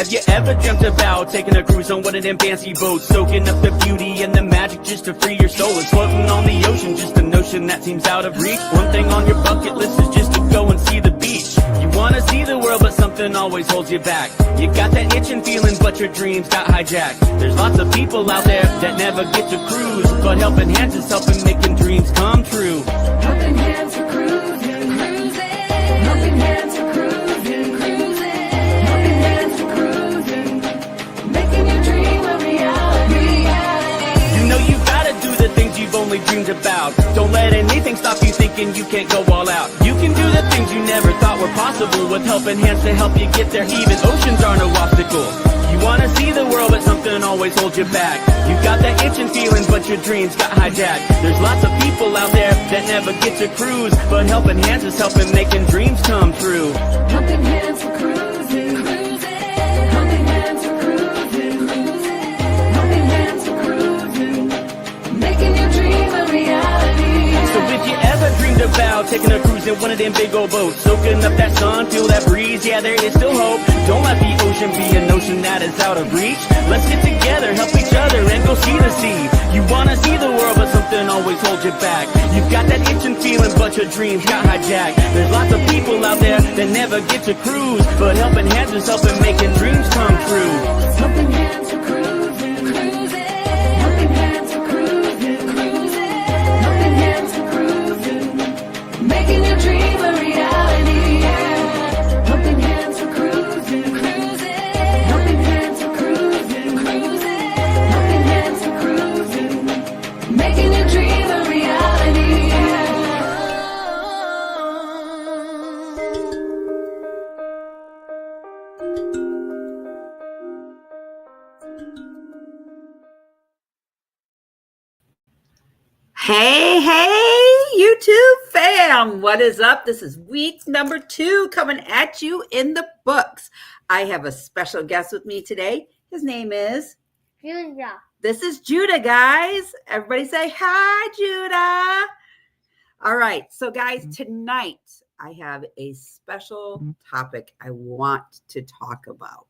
Have you ever dreamt about taking a cruise on one of them fancy boats, soaking up the beauty and the magic just to free your soul? It's floating on the ocean, just a notion that seems out of reach. One thing on your bucket list is just to go and see the beach. You wanna see the world, but something always holds you back. You got that itching feeling, but your dreams got hijacked. There's lots of people out there that never get to cruise, but Helping Hands is helping making dreams come true. Helping Hands for Cruising, cruising. Helping Hands for Cruising, cruising. Helping Hands for Cruising, making your dream a reality. You know you gotta do the things you've only dreamed about. Don't let anything stop you thinking you can't go all out. You can do the things you never thought were possible with Helping Hands to help you get there. Even oceans are no obstacle. You wanna see the world, but something always holds you back. You got that itching feeling, but your dreams got hijacked. There's lots of people out there that never get to cruise, but Helping Hands is helping making dreams come true. Helping Hands for Cruising, cruising. Helping Hands for Cruising, cruising. Helping Hands for Cruising, making your dream a reality. So if you ever dreamed about taking a cruise in one of them big old boats, soaking up that sun, feel that breeze, yeah, there is still hope. Don't let the ocean be a notion that is out of reach. Let's get together, help each other, and go see the sea. You wanna see the world, but something always holds you back. You've got that itching feeling, but your dreams got hijacked. There's lots of people out there that never get to cruise, but Helping Hands is helping making dreams come true. Helping Hands for Cruising, cruising. Helping Hands for Cruising, cruising. Helping Hands for Cruising, making your dream a reality. Helping Hands for Cruising, cruising. Helping Hands for Cruising, cruising. Helping Hands for Cruising, making your dream a reality. Hey, YouTube fam, what is up? This is week number 2 coming at you in the books. I have a special guest with me today. His name is Judah. This is Judah, guys. Everybody say hi, Judah. All right, so guys, tonight I have a special topic I want to talk about.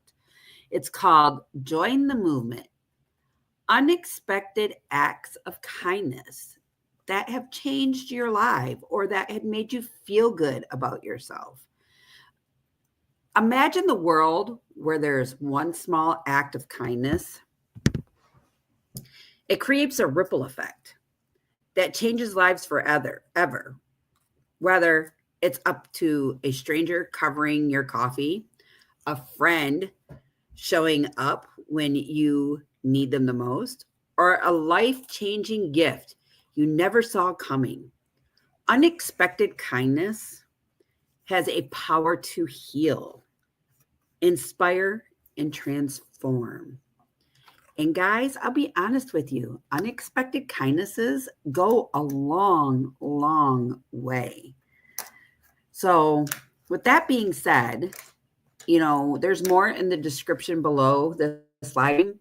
It's called Join the Movement. Unexpected acts of kindness that have changed your life or that have made you feel good about yourself. Imagine the world where there's one small act of kindness. It creates a ripple effect that changes lives forever, ever. Whether it's up to a stranger covering your coffee, a friend showing up when you need them the most, or a life-changing gift you never saw coming. Unexpected kindness has a power to heal, inspire, and transform. And guys, I'll be honest with you, unexpected kindnesses go a long, long way. So with that being said, you know, there's more in the description below the slide.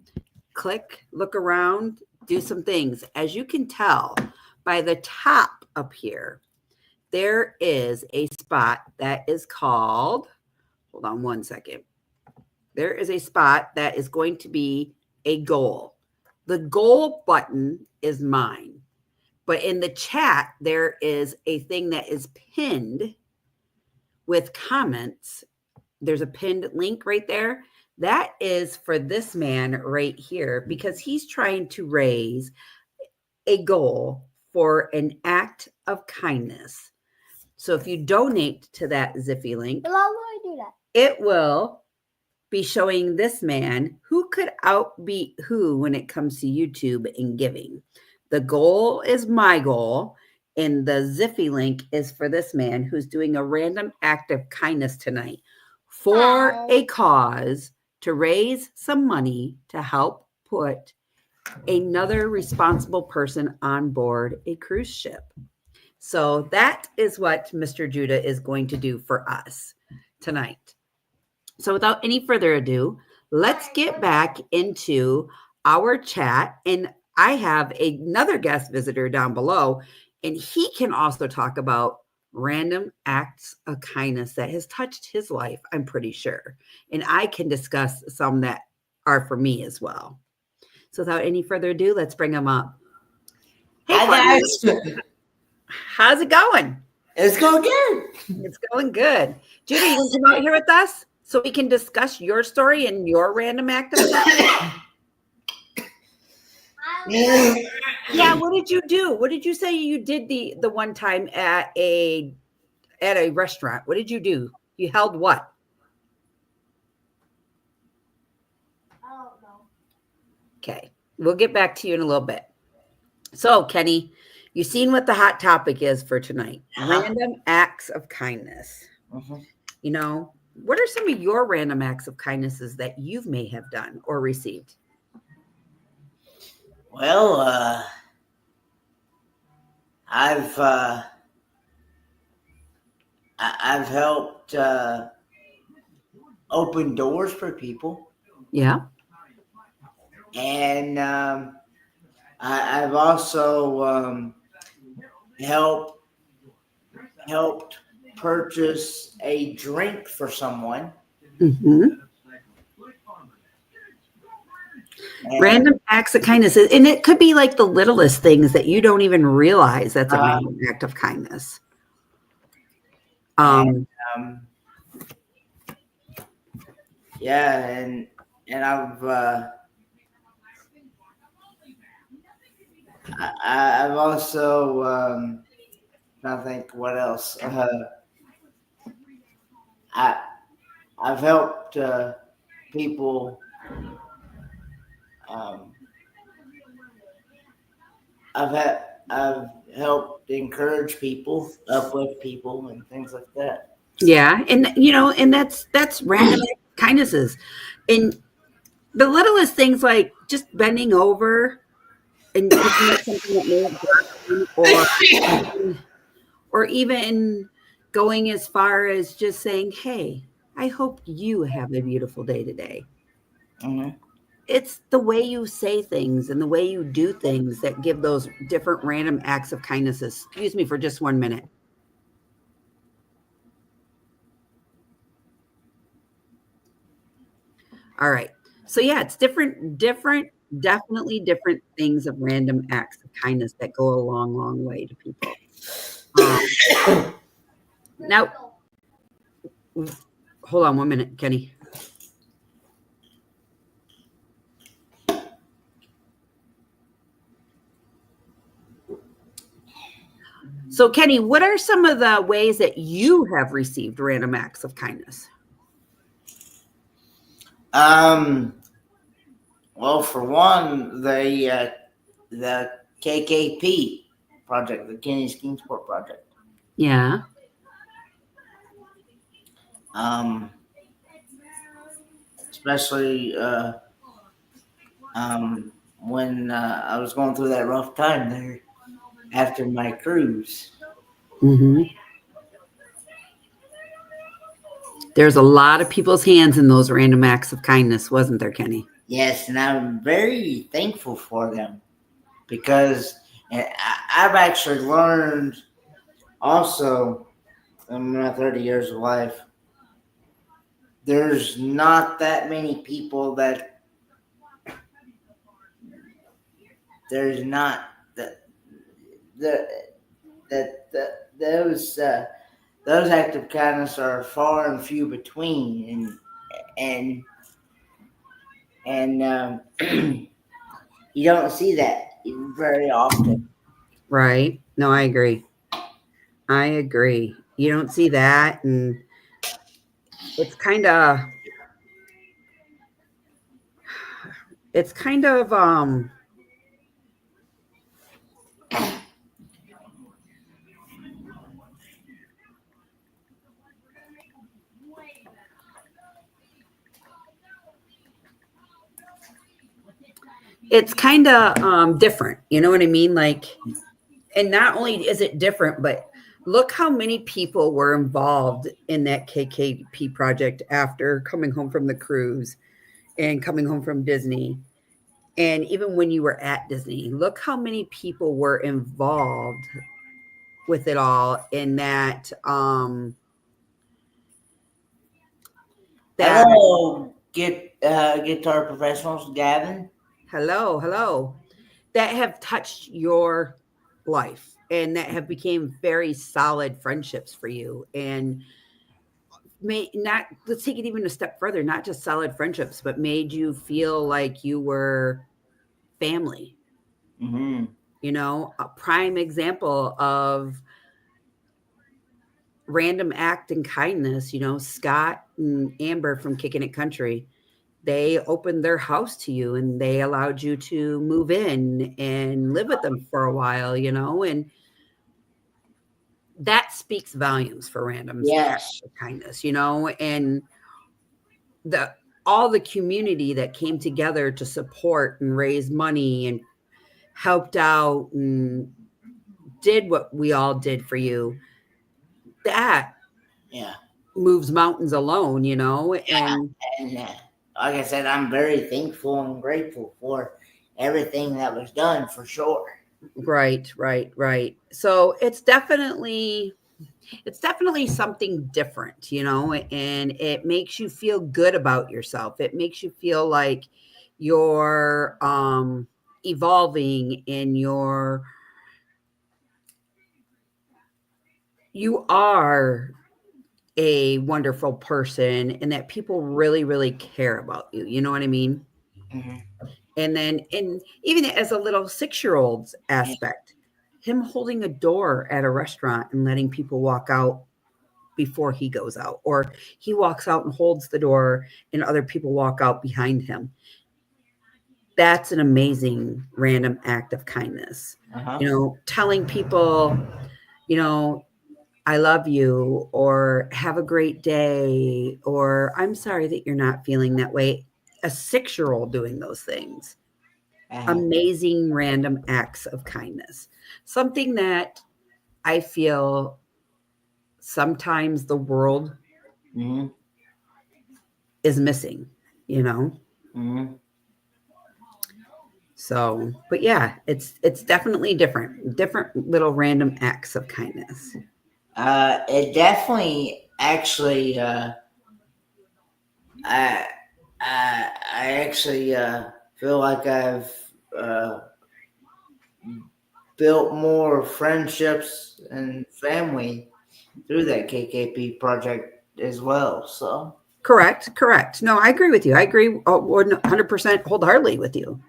Click, look around, do some things. As you can tell by the top up here, there is a spot that is called, hold on one second. There is a spot that is going to be a goal. The goal button is mine. But in the chat, there is a thing that is pinned with comments. There's a pinned link right there. That is for this man right here because he's trying to raise a goal for an act of kindness. So if you donate to that Ziffy link, How do I do that? it will be showing this man who could outbeat who when it comes to YouTube and giving. The goal is my goal, and the Ziffy link is for this man who's doing a random act of kindness tonight for a cause to raise some money to help put another responsible person on board a cruise ship. So that is what Mr. Judah is going to do for us tonight. So without any further ado, let's get back into our chat. And I have another guest visitor down below, and he can also talk about random acts of kindness that has touched his life, I'm pretty sure. And I can discuss some that are for me as well. So without any further ado, let's bring them up. Hey, Hi partner. guys. How's it going? It's going good. It's going good. Judy, you want to come out here with us so we can discuss your story and your random act of kindness? Yeah, what did you do? What did you say you did the one time at a restaurant? What did you do? You held what? I don't know. Okay, we'll get back to you in a little bit. So, Kenny, you seen what the hot topic is for tonight? Random acts of kindness. Mhm. You know, what are some of your random acts of kindnesses that you may have done or received? Well, I've helped open doors for people, Yeah. and I've also helped purchase a drink for someone. Mm-hmm. And, Random acts of kindness. And it could be like the littlest things that you don't even realize that's a random act of kindness. Yeah, and I've also I think what else I've helped people. I've helped encourage people, uplift people, and things like that. Yeah. And you know, and that's random kindnesses. And the littlest things like just bending over and picking up something that may have broken, or even going as far as just saying, hey, I hope you have a beautiful day today. Mm-hmm. It's the way you say things and the way you do things that give those different random acts of kindnesses. Excuse me for just 1 minute. All right. So yeah, it's definitely different things of random acts of kindness that go a long, long way to people. Now, hold on 1 minute, Kenny. So, Kenny, what are some of the ways that you have received random acts of kindness? Well, for one, the KKP project, the Kenny's Kingsport project. Yeah. Especially when I was going through that rough time there after my cruise. Mm-hmm. There's a lot of people's hands in those random acts of kindness, wasn't there, Kenny? Yes, and I'm very thankful for them because I've actually learned also in my 30 years of life, there's not that many people that there's not those acts of kindness are far and few between, and you don't see that very often. Right. No, I agree. You don't see that, and it's kind of different. You know what I mean? Like, and not only is it different, but look how many people were involved in that KKP project after coming home from the cruise and coming home from Disney. And even when you were at Disney, look how many people were involved with it all in that that Hello, guitar professionals, Gavin. hello that have touched your life and that have became very solid friendships for you and may not, let's take it even a step further, not just solid friendships, but made you feel like you were family. Mm-hmm. You know, a prime example of random act and kindness, you know, Scott and Amber from Kicking It Country, they opened their house to you and they allowed you to move in and live with them for a while, you know, and that speaks volumes for random acts Yes. of kindness, you know, and the all the community that came together to support and raise money and helped out and did what we all did for you. That Yeah. moves mountains alone, you know, and And like I said, I'm very thankful and grateful for everything that was done for sure. right. So it's definitely something different, you know, and it makes you feel good about yourself. It makes you feel like you're evolving in you are a wonderful person and that people really, really care about you. You know what I mean? Mm-hmm. And then, and even as a little 6-year-old's Yeah. aspect, him holding a door at a restaurant and letting people walk out before he goes out, or he walks out and holds the door and other people walk out behind him. That's an amazing random act of kindness. Uh-huh. You know, telling people, you know, I love you, or have a great day, or I'm sorry that you're not feeling that way. A 6-year-old doing those things. Uh-huh. Amazing random acts of kindness. Something that I feel sometimes the world Mm-hmm. is missing, you know? Mm-hmm. So, but yeah, it's definitely different little random acts of kindness. It definitely actually I I actually feel like I've uh, built more friendships and family through that KKP project as well. So Correct. No, I agree with you. I agree 100% wholeheartedly with you.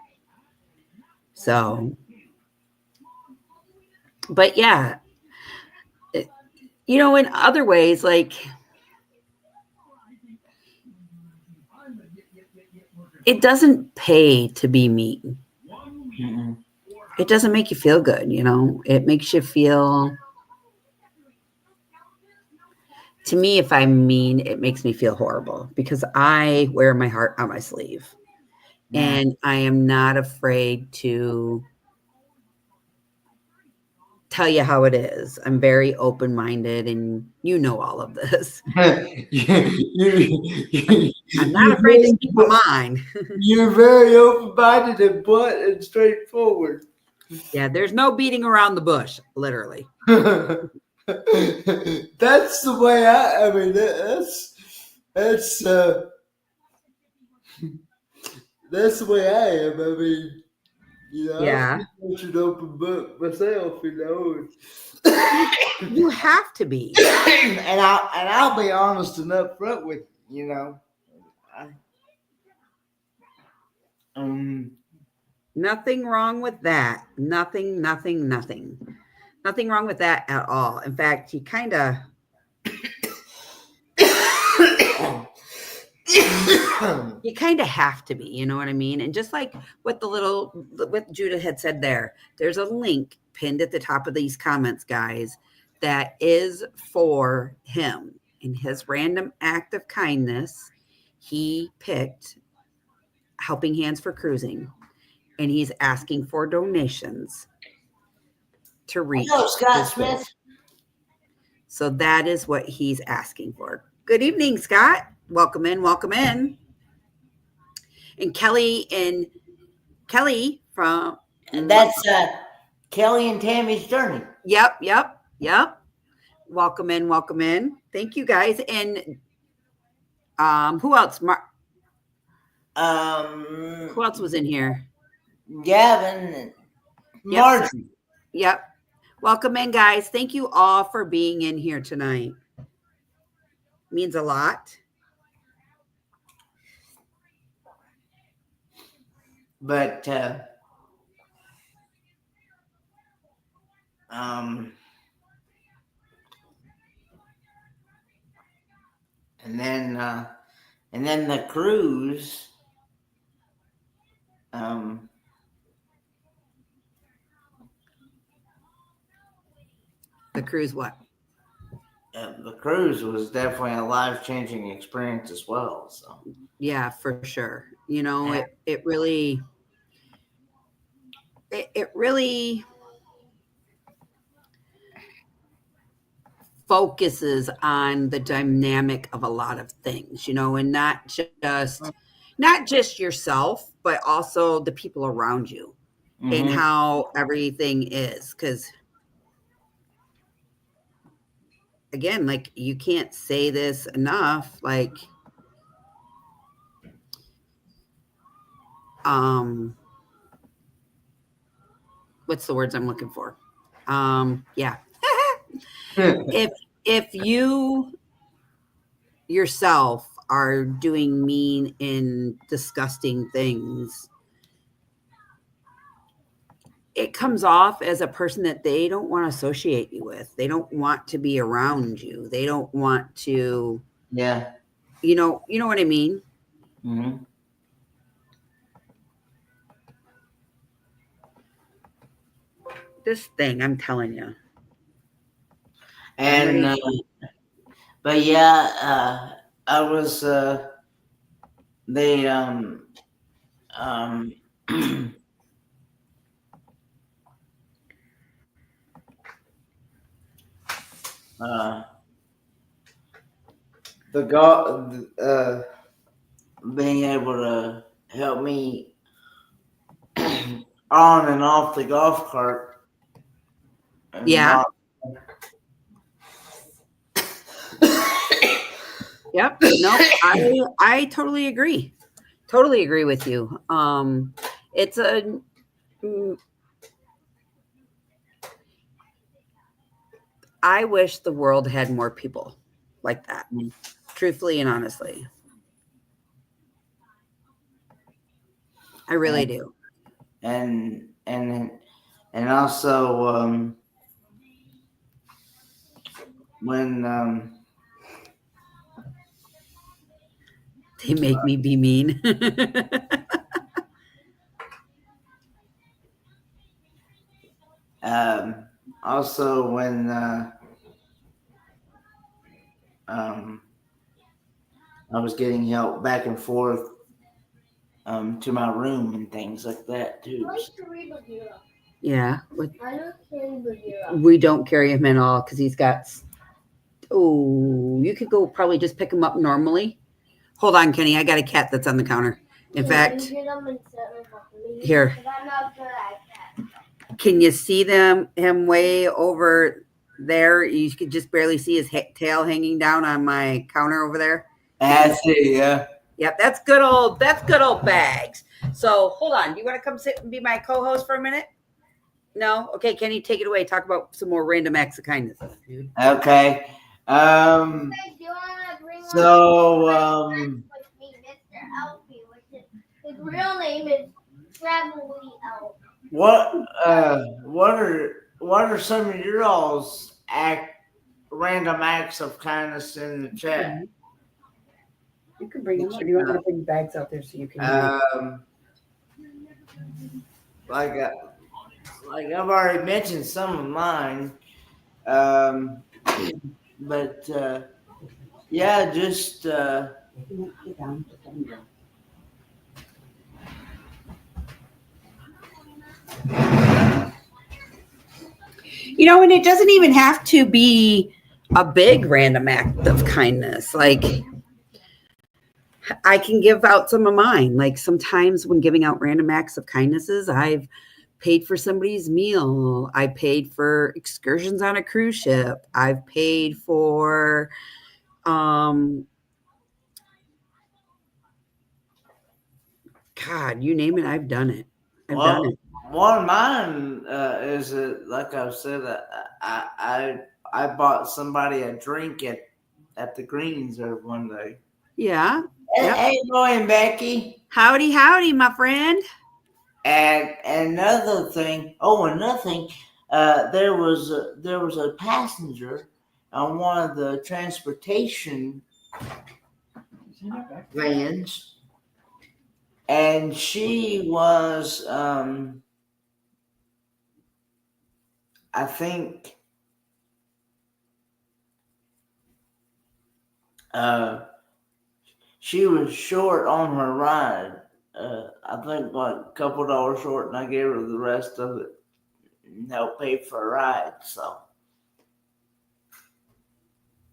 So, but yeah, it- you know, in other ways, like it doesn't pay to be mean. mm-mm. It doesn't make you feel good, you know. It makes you feel, to me, if I'm mean, it makes me feel horrible because I wear my heart on my sleeve Yeah. and I am not afraid to tell you how it is. I'm very open minded and you know all of this. I'm, I'm not afraid to speak my mind. You're very open-minded and blunt and straightforward. Yeah, there's no beating around the bush, literally. That's the way I mean, that's that's the way I am. I mean, you know, I'm Yeah. pretty much an open book myself, you know. You have to be. and I'll be honest and upfront with you know. I, um, Nothing wrong with that. Nothing. Nothing wrong with that at all. In fact, you kind of have to be, you know what I mean? And just like what Judah had said there's a link pinned at the top of these comments, guys, that is for him. In his random act of kindness, he picked Helping Hands for Cruising, and he's asking for donations to reach hello, Scott his goal. Smith. So that is what he's asking for. Good evening, Scott. Welcome in. And Kelly from And that's Kelly and Tammy's journey. Yep. Yep. Welcome in. Welcome in. Thank you guys. And who else? Who else was in here? Gavin, Yep. Margie. Yep. Welcome in, guys. Thank you all for being in here tonight. Means a lot. But and then the cruise. The cruise, what? The cruise was definitely a life-changing experience as well. So Yeah, for sure. You know, it really focuses on the dynamic of a lot of things, you know, and not just yourself, but also the people around you and how everything is. Because again, like, you can't say this enough, like, what's the words I'm looking for? Yeah. if you yourself are doing mean and disgusting things, it comes off as a person that they don't want to associate you with. They don't want to be around you. They don't want to, you know what I mean? This thing, I'm telling you. And but yeah, I was they being able to help me on and off the golf cart. Yeah. Yep. No, I totally agree. Totally agree with you. It's I wish the world had more people like that, truthfully and honestly. I really do. And also when they make me be mean. Also when I was getting help back and forth to my room and things like that too. Yeah. We don't carry him at all because he's got. Oh, you could go probably just pick him up normally. Hold on, Kenny. I got a cat that's on the counter. In fact, here. Can you see him way over there? You could just barely see his tail hanging down on my counter over there. I see, yeah. Yep, that's good old Bags. So hold on. You want to come sit and be my co-host for a minute? No? Okay, Kenny, take it away. Talk about some more random acts of kindness, dude. Okay. So his real name is Travelly Elf. what are some of your all's random acts of kindness in the chat? You can bring them. Or do you want me to bring bags out there so you can? Like I've already mentioned some of mine, but yeah, just you know, and it doesn't even have to be a big random act of kindness. Like, I can give out some of mine. Like, sometimes when giving out random acts of kindnesses, I've paid for somebody's meal. I paid for excursions on a cruise ship. I've paid for God, you name it, I've done it. I've done it. One of mine is like I said, I bought somebody a drink at the Greens there one day. Yeah. Hey, Yep. how you doing, Becky? Howdy, howdy, my friend. And another thing, there was a passenger on one of the transportation vans, and she was, I think, she was short on her ride. I think like a couple dollars short, and I gave her the rest of it and helped pay for a ride. So,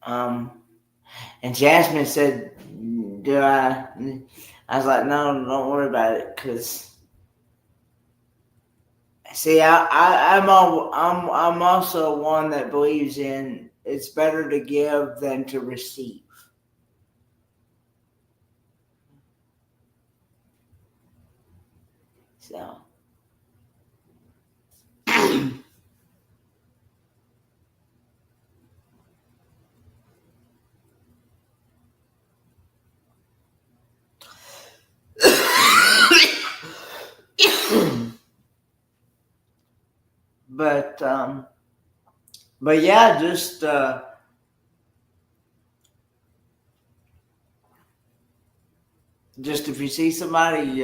and Jasmine said, "Do I?" I was like, "No, don't worry about it, because see, I'm also one that believes in it's better to give than to receive." So. But yeah, just if you see somebody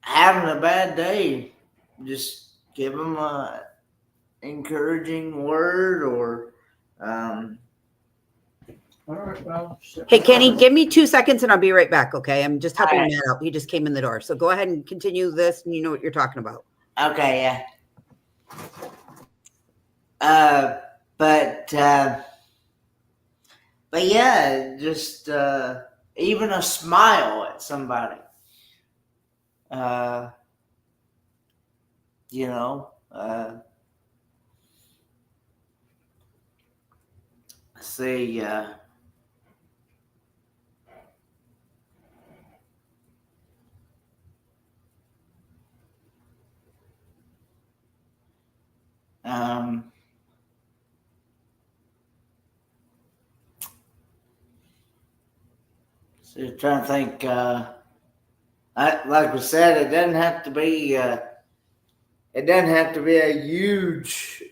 having a bad day, just give them a encouraging word or. All right, well, Hey, Kenny, give me 2 seconds and I'll be right back. Okay. I'm just helping All right. Matt out. He just came in the door. So go ahead and continue this and you know what you're talking about. Okay, yeah. But yeah, just even a smile at somebody. You know, see, so trying to think, like we said, it doesn't have to be a huge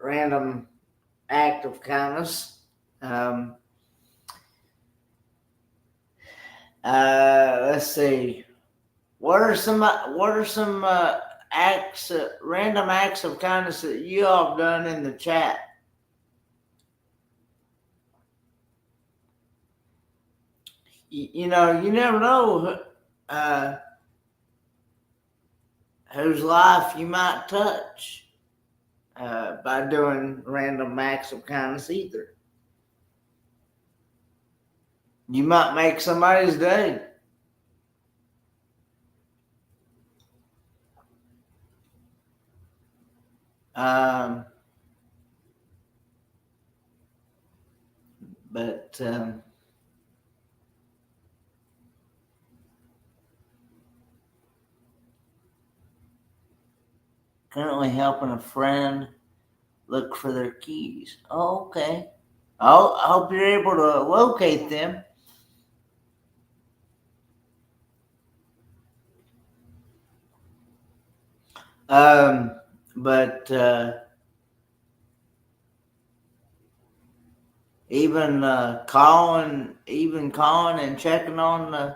random act of kindness. Let's see. What are some random acts of kindness that you all have done in the chat? You know, you never know whose life you might touch by doing random acts of kindness either. You might make somebody's day. But currently helping a friend look for their keys. Oh, okay. I hope you're able to locate them. But even calling and checking on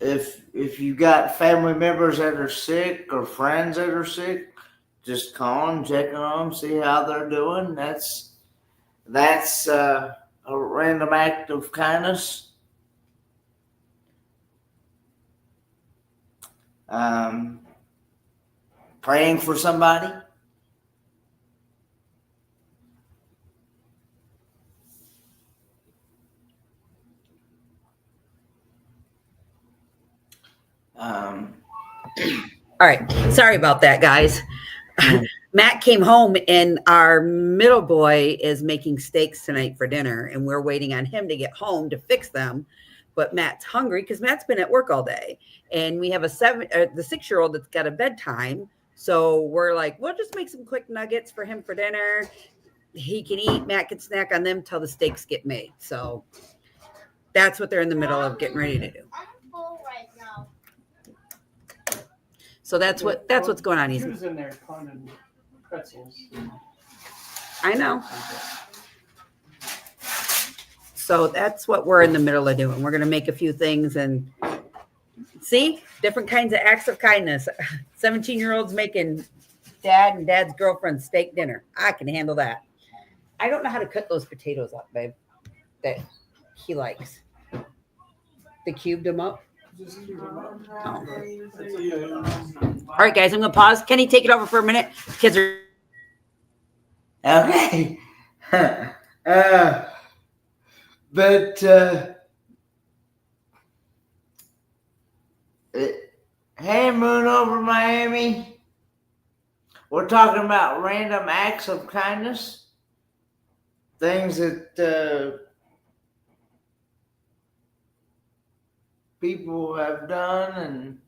if you got family members that are sick or friends that are sick, just calling, checking on them, see how they're doing. That's a random act of kindness. Praying for somebody. Um, All right. Sorry about that, guys. Mm. Matt came home and our middle boy is making steaks tonight for dinner, and we're waiting on him to get home to fix them. But Matt's hungry because Matt's been at work all day, and we have the 6-year-old that's got a bedtime. So we're like, we'll just make some quick nuggets for him for dinner. He can eat, Matt can snack on them till the steaks get made. So that's what they're in the middle of getting ready to do. I'm full right now. So that's what's going on. He was in there pounding pretzels. I know. So that's what we're in the middle of doing. We're going to make a few things and see different kinds of acts of kindness. 17-year-olds making dad and dad's girlfriend steak dinner. I can handle that. I don't know how to cut those potatoes up, babe, that he likes. They cubed them up. Oh. All right, guys, I'm going to pause. Kenny, take it over for a minute. Kids are. Okay. Hey, Moon over Miami. We're talking about random acts of kindness, things that people have done,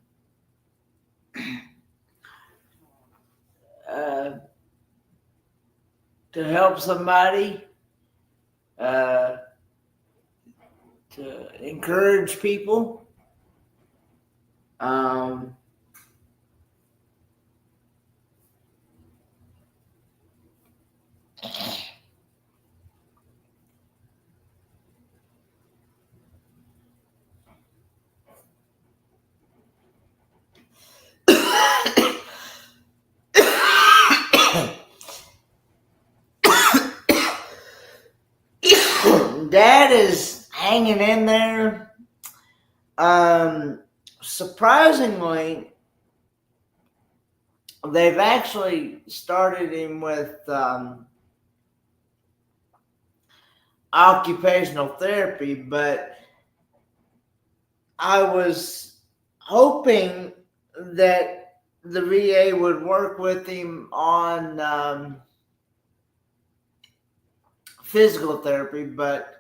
and to help somebody, to encourage people. Dad is hanging in there. Surprisingly, they've actually started him with occupational therapy, but I was hoping that the VA would work with him on physical therapy, but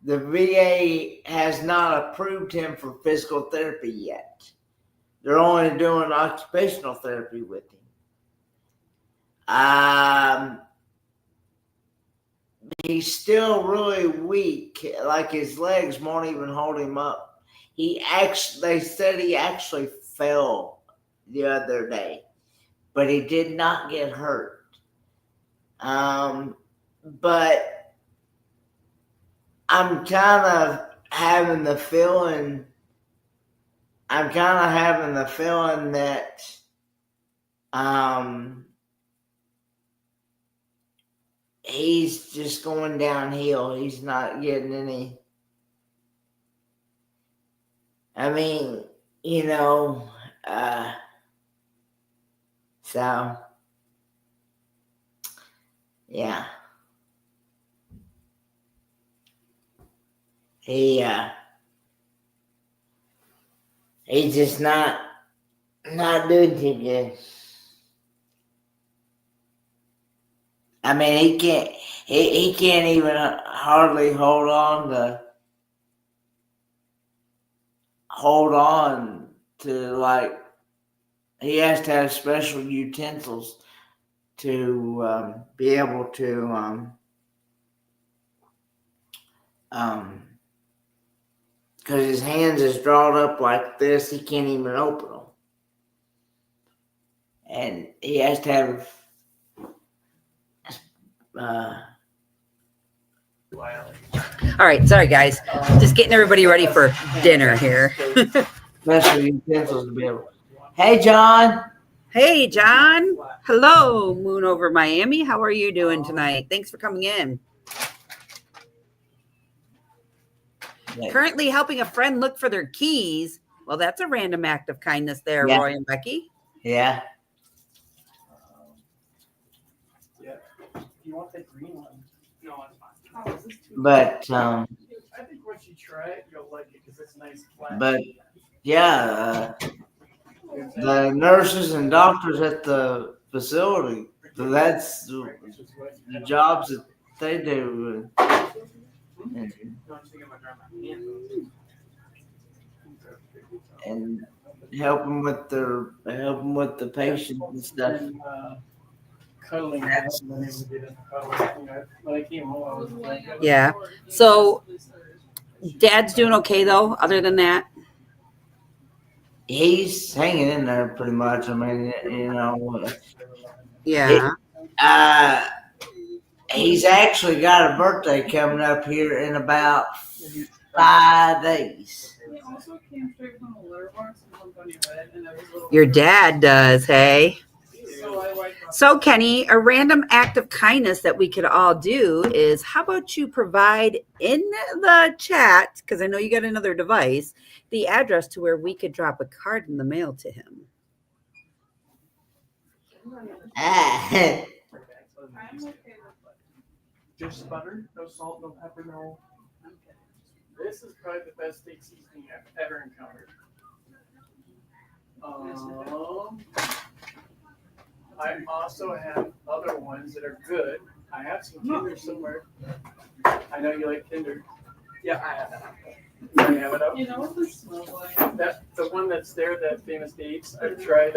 the VA has not approved him for physical therapy yet. They're only doing occupational therapy with him. He's still really weak. Like his legs won't even hold him up. They said he actually fell the other day, but he did not get hurt. But I'm kind of having the feeling that he's just going downhill. He's not getting any. I mean, so yeah. He's just not doing too good. I mean, he can't even hardly hold on to like, he has to have special utensils to be able to because his hands is drawn up like this, he can't even open them. And he has to have All right, sorry guys, just getting everybody ready for dinner here. special utensils to be able. Hey, John. Hey, John. Hello, Moon over Miami. How are you doing tonight? Thanks for coming in. Currently helping a friend look for their keys. Well, that's a random act of kindness there, Yeah. Roy and Becky. Yeah. Yeah. You want the green one? No, it's fine. Oh, is this too But I think once you try it, you'll like it because it's nice flat. But yeah, the nurses and doctors at the facility. So that's the jobs that they do. And helping with the patients and stuff. Cuddling. I haven't been able to get in cuddling. When I came home, I was like, Yeah. So Dad's doing okay though, other than that? He's hanging in there pretty much. I mean, you know. Yeah. He's actually got a birthday coming up here in about 5 days. Your dad does, hey? So, Kenny, a random act of kindness that we could all do is, how about you provide in the chat, because I know you got another device, the address to where we could drop a card in the mail to him. just butter, no salt, no pepper, no. This is probably the best steak seasoning I've ever encountered. I also have other ones that are good. I have some Kinder somewhere. I know you like Kinder. Yeah, I have that. You have it up? You know what this smells like? That the one that's there, that famous dates. I've tried.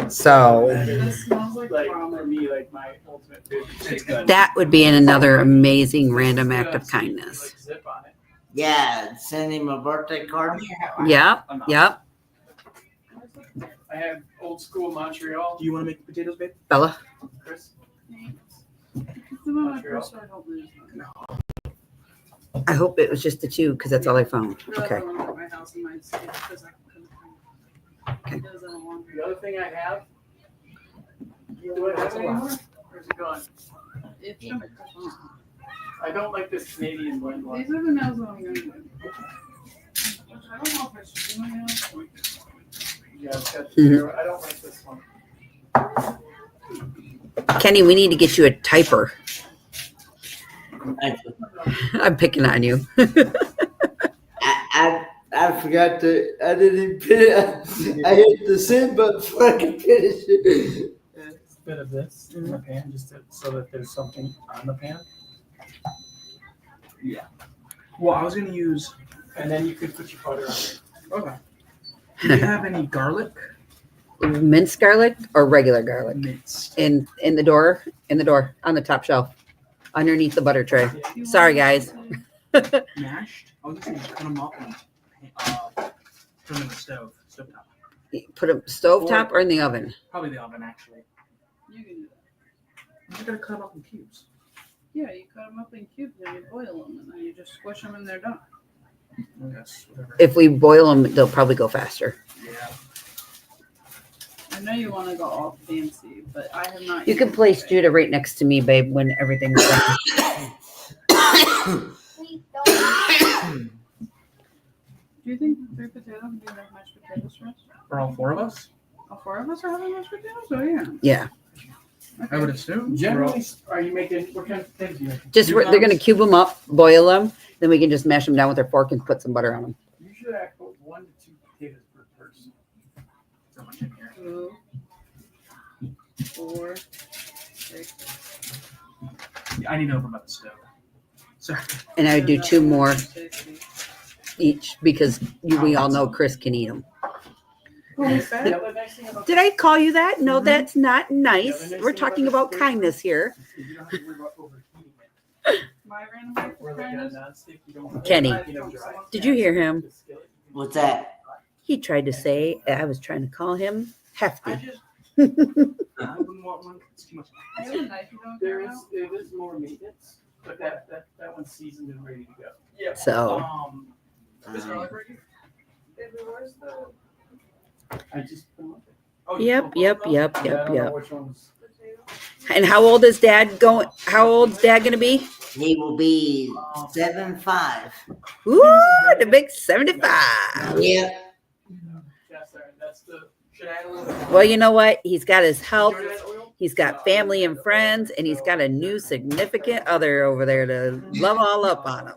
So This smells like for me, like my ultimate favorite. that would be another amazing random act of kindness. Like zip on it. Yeah, send him a birthday card. Yep, yep. I have old school Montreal. Do you want to make the potatoes, babe? Bella. Chris? I hope it was just the two, because that's all I found. Okay. The other thing I have. Do I have it anymore? Where's it gone? I don't like this Canadian blend one. These are the nails that I'm going to do. I don't know if I should do my nails. Yeah, it's got the I don't like this one. Kenny, we need to get you a typer. I'm picking on you. I forgot to. I didn't even finish. I hit the send button before I could finish it. A bit of this in the pan, just so that there's something on the pan. Yeah. Well, I was gonna use, and then you could put your butter on it. Okay. Do you have any garlic? Minced garlic or regular garlic? Minced. In the door on the top shelf, underneath the butter tray. Sorry, guys. Mashed. I was just gonna cut them up and put them in the stove. Stovetop. Put them stovetop or in the oven? Probably the oven, actually. You can do that. I'm just gonna cut them up in cubes. Yeah, you cut them up in cubes and you boil them, and then you just squish them and they're done. I guess whatever. If we boil them, they'll probably go faster. Yeah. I know you want to go all fancy, but I have not. You can place Judah right next to me, babe, when everything's done. Do you think 3 potatoes would be like mashed potatoes for us? For all 4 of us? All 4 of us are having mashed potatoes? Oh, yeah. Yeah. I would assume. Generally, are you making, what kind of things do you make? Just they're going to cube them up, boil them, then we can just mash them down with our fork and put some butter on them. Usually I put 1 to 2 potatoes per person. So much in here. 2, 4, 6. I need to open up the stove. Sorry. And I would do 2 more each because we all know Chris can eat them. Did I call you that? No, that's not nice. We're talking about kindness here. Kenny, did you hear him? What's that? He tried to say I was trying to call him hefty. I wouldn't want one. It's too much. It is more maintenance, but that one's seasoned and ready to go. Yeah. So Is garlic ready? I just. yep. Which one's? And how old is Dad going? How old's Dad gonna be? He will be 7'5". Ooh, the big 75. Yeah. Yes, sir. That's the. Should I add a little bit? Well, you know what? He's got his health. He's got family and friends, and he's got a new significant other over there to love all up on him.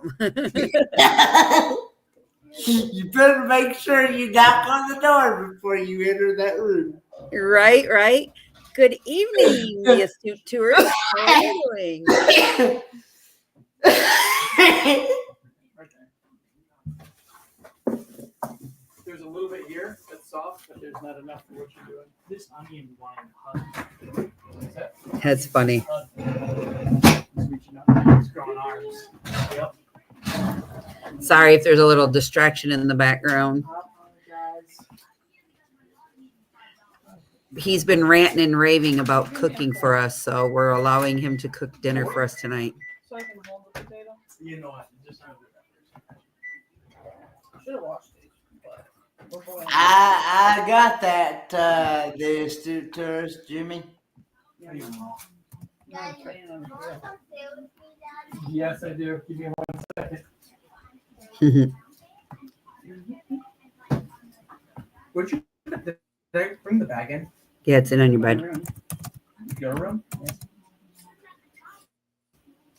You better make sure you knock on the door before you enter that room. Right, right. Good evening, the astute tourist. How are you doing? There's a little bit here that's soft, but there's not enough for what you're doing. This onion wine hug. Is that That's funny. hug? It's reaching up. It's growing arms. Yep. Sorry if there's a little distraction in the background. I apologize. He's been ranting and raving about cooking for us, so we're allowing him to cook dinner for us tonight. So I can hold the potato. You know what? Just not do that. Should have washed these, but we're boiling. I got that, the astute tourist, Jimmy. What do you want? I'm a fan of it. Yes, I do. Give me 1 second. Would you? Did I bring the bag in? Yeah, it's in on your bed. Your room? Yes.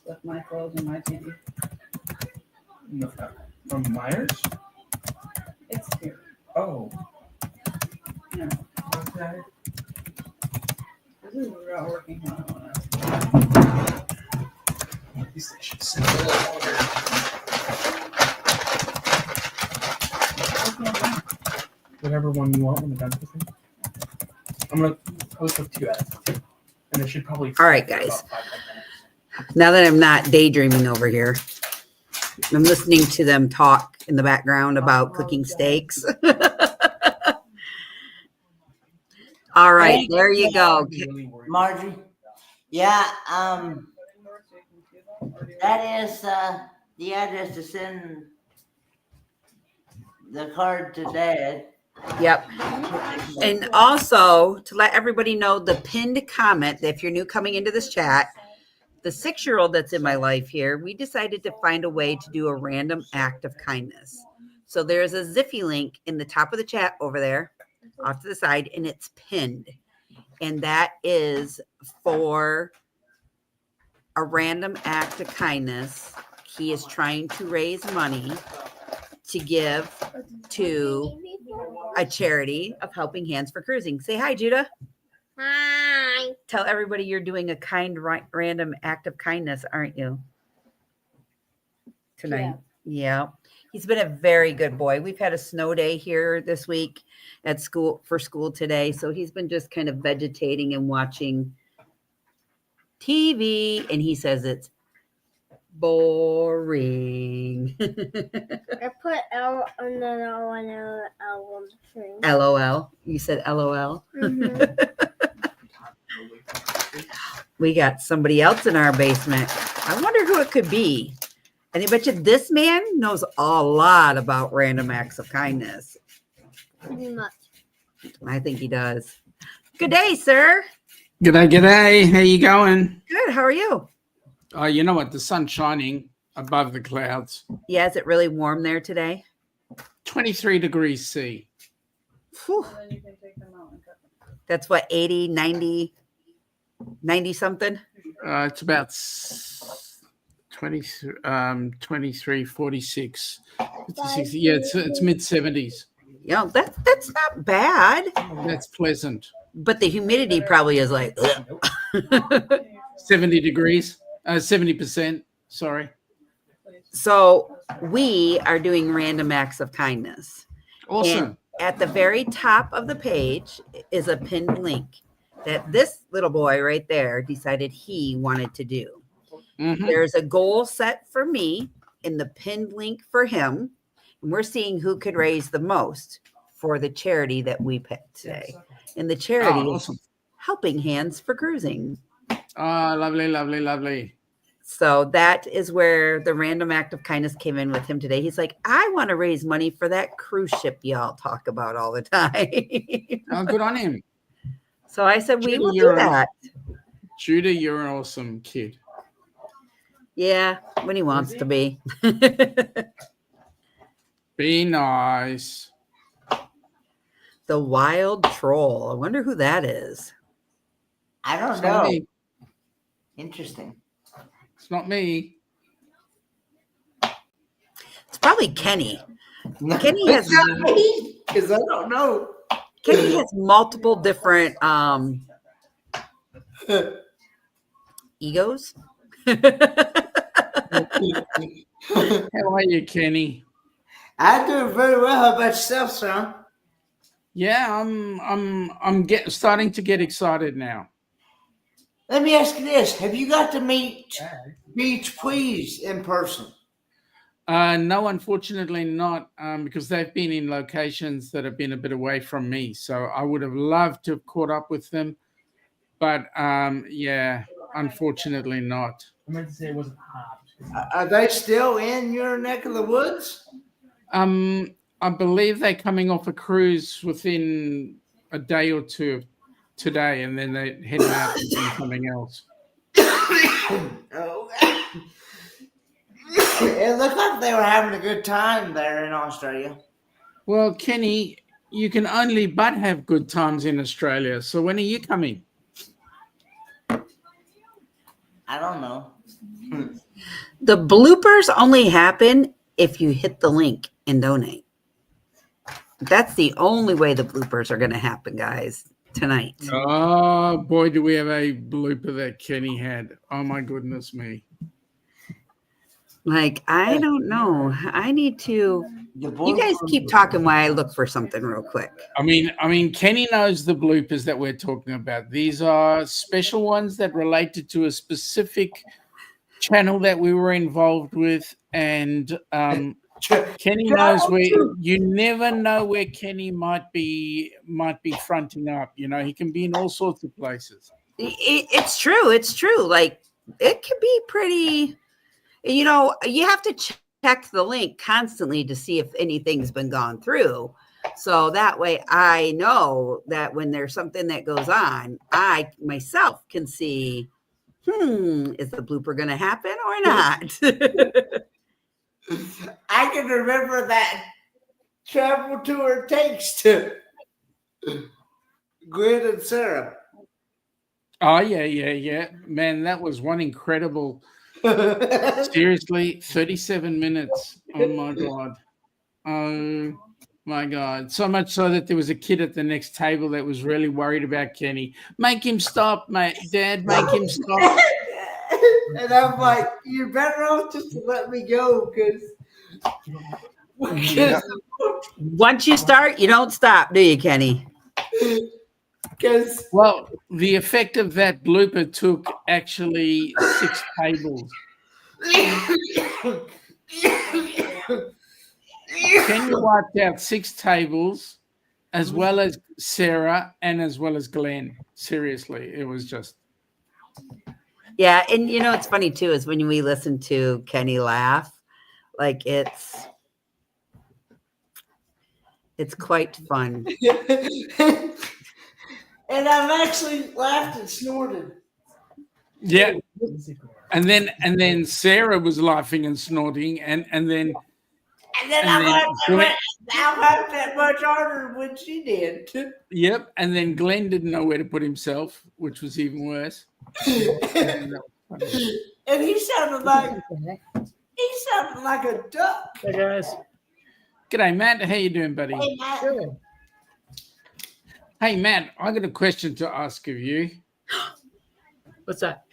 Left my clothes and my TV. No. From Myers? It's here. Oh. No, Okay. this is about working on it. These things should sit a little longer. Whatever one you want when they're done cooking. I'm gonna post with 2 at a time. And it should probably. All right, take guys. about 5-10 minutes. Now that I'm not daydreaming over here, I'm listening to them talk in the background about cooking steaks. All right, there you go. I'm really worried. Margie? Yeah, that is, the address to send the card to Dad. Yep. And also to let everybody know the pinned comment, if you're new coming into this chat, the 6-year-old that's in my life here, we decided to find a way to do a random act of kindness. So there's a Ziffy link in the top of the chat over there, off to the side, and it's pinned. And that is for a random act of kindness. He is trying to raise money to give to a charity of Helping Hands for Cruising. Say hi, Judah. Hi. Tell everybody you're doing a kind random act of kindness, aren't you? Tonight. Yeah. He's been a very good boy. We've had a snow day here this week at school for school today. So he's been just kind of vegetating and watching TV. And he says it's boring. I put L and then L on the L on the screen. LOL. You said LOL. Mhm. We got somebody else in our basement. I wonder who it could be. And I bet you this man knows a lot about random acts of kindness. Pretty much. I think he does. Good day, sir. G'day, g'day. How you going? Good. How are you? Oh, you know what? The sun's shining above the clouds. Yeah, is it really warm there today? 23 degrees C. Whew. And then you can take them out and cut them. That's what, 80, 90 something? It's about 23, 46, 56. Yeah, it's mid 70s. Yeah, that's not bad. That's pleasant. But the humidity probably is like, ugh. 70 degrees, 70%. Sorry. So we are doing random acts of kindness. Awesome. And at the very top of the page is a pinned link that this little boy right there decided he wanted to do. Mhm. There's a goal set for me in the pinned link for him. And we're seeing who could raise the most for the charity that we picked today. And the charity Oh, is awesome. Helping Hands for Cruising. Oh, lovely, lovely, lovely. So that is where the random act of kindness came in with him today. He's like, I want to raise money for that cruise ship y'all talk about all the time. Oh, good on him. So I said, we Judy, will do you're- that. Judah, you're an awesome kid. Yeah, when he wants to be. Be nice. The Wild Troll. I wonder who that is. I don't It's not know. me. Interesting. It's not me. It's probably Kenny. Kenny has because I don't know. Kenny has multiple different egos. How are you, Kenny? I do very well. How about yourself, son? Yeah, I'm starting to get excited now. Let me ask you this: have you got to meet Beach Please in person? No, unfortunately not, because they've been in locations that have been a bit away from me. So I would have loved to have caught up with them, but yeah, unfortunately not. I meant to say it wasn't hot. Are they still in your neck of the woods? I believe they're coming off a cruise within a day or two today, and then they're heading out to do something else. Oh. It looked like they were having a good time there in Australia. Well, Kenny, you can only but have good times in Australia. So when are you coming? I don't know. The bloopers only happen if you hit the link and donate. That's the only way the bloopers are going to happen, guys, tonight. Oh, boy, do we have a blooper that Kenny had. Oh, my goodness me. Like, I don't know. I need to. You guys keep talking while I look for something real quick. I mean, Kenny knows the bloopers that we're talking about. These are special ones that related to a specific channel that we were involved with, and Kenny knows where. You never know where Kenny might be fronting up. You know, he can be in all sorts of places. It's true. It's true. Like, it can be pretty. You know, you have to check the link constantly to see if anything's been gone through. So that way I know that when there's something that goes on, I myself can see, is the blooper going to happen or not? I can remember that travel tour takes to Gwen and Sarah. Oh, yeah. Man, that was one incredible... Seriously, 37 minutes. Oh my God. Oh my God. So much so that there was a kid at the next table that was really worried about Kenny. Make him stop, mate. Dad, make him stop. And I'm like, you're better off just to let me go because Once you start, you don't stop, do you, Kenny? Well, the effect of that blooper took actually 6 tables. Kenny wiped out 6 tables, as well as Sarah and as well as Glenn. Seriously, it was just. Yeah, and you know, it's funny too, is when we listen to Kenny laugh, like it's quite fun. And I've actually laughed and snorted. Yeah. And then Sarah was laughing and snorting, and then I laughed that much harder when she did. Yep. And then Glenn didn't know where to put himself, which was even worse. And he sounded like a duck. Hey guys. G'day, Matt. How you doing, buddy? Hey, Matt. Good. Hey, Matt, I got a question to ask of you. What's that?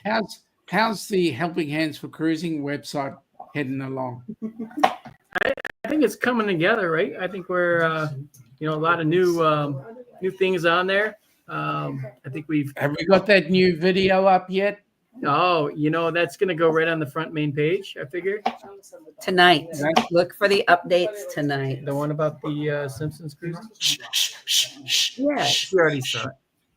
How's the Helping Hands for Cruising website heading along? I think it's coming together, right? I think we're, a lot of new things on there. I think Have we got that new video up yet? Oh, that's going to go right on the front main page, I figured. Tonight. Look for the updates tonight. The one about the Simpsons cruise? Yes, you already saw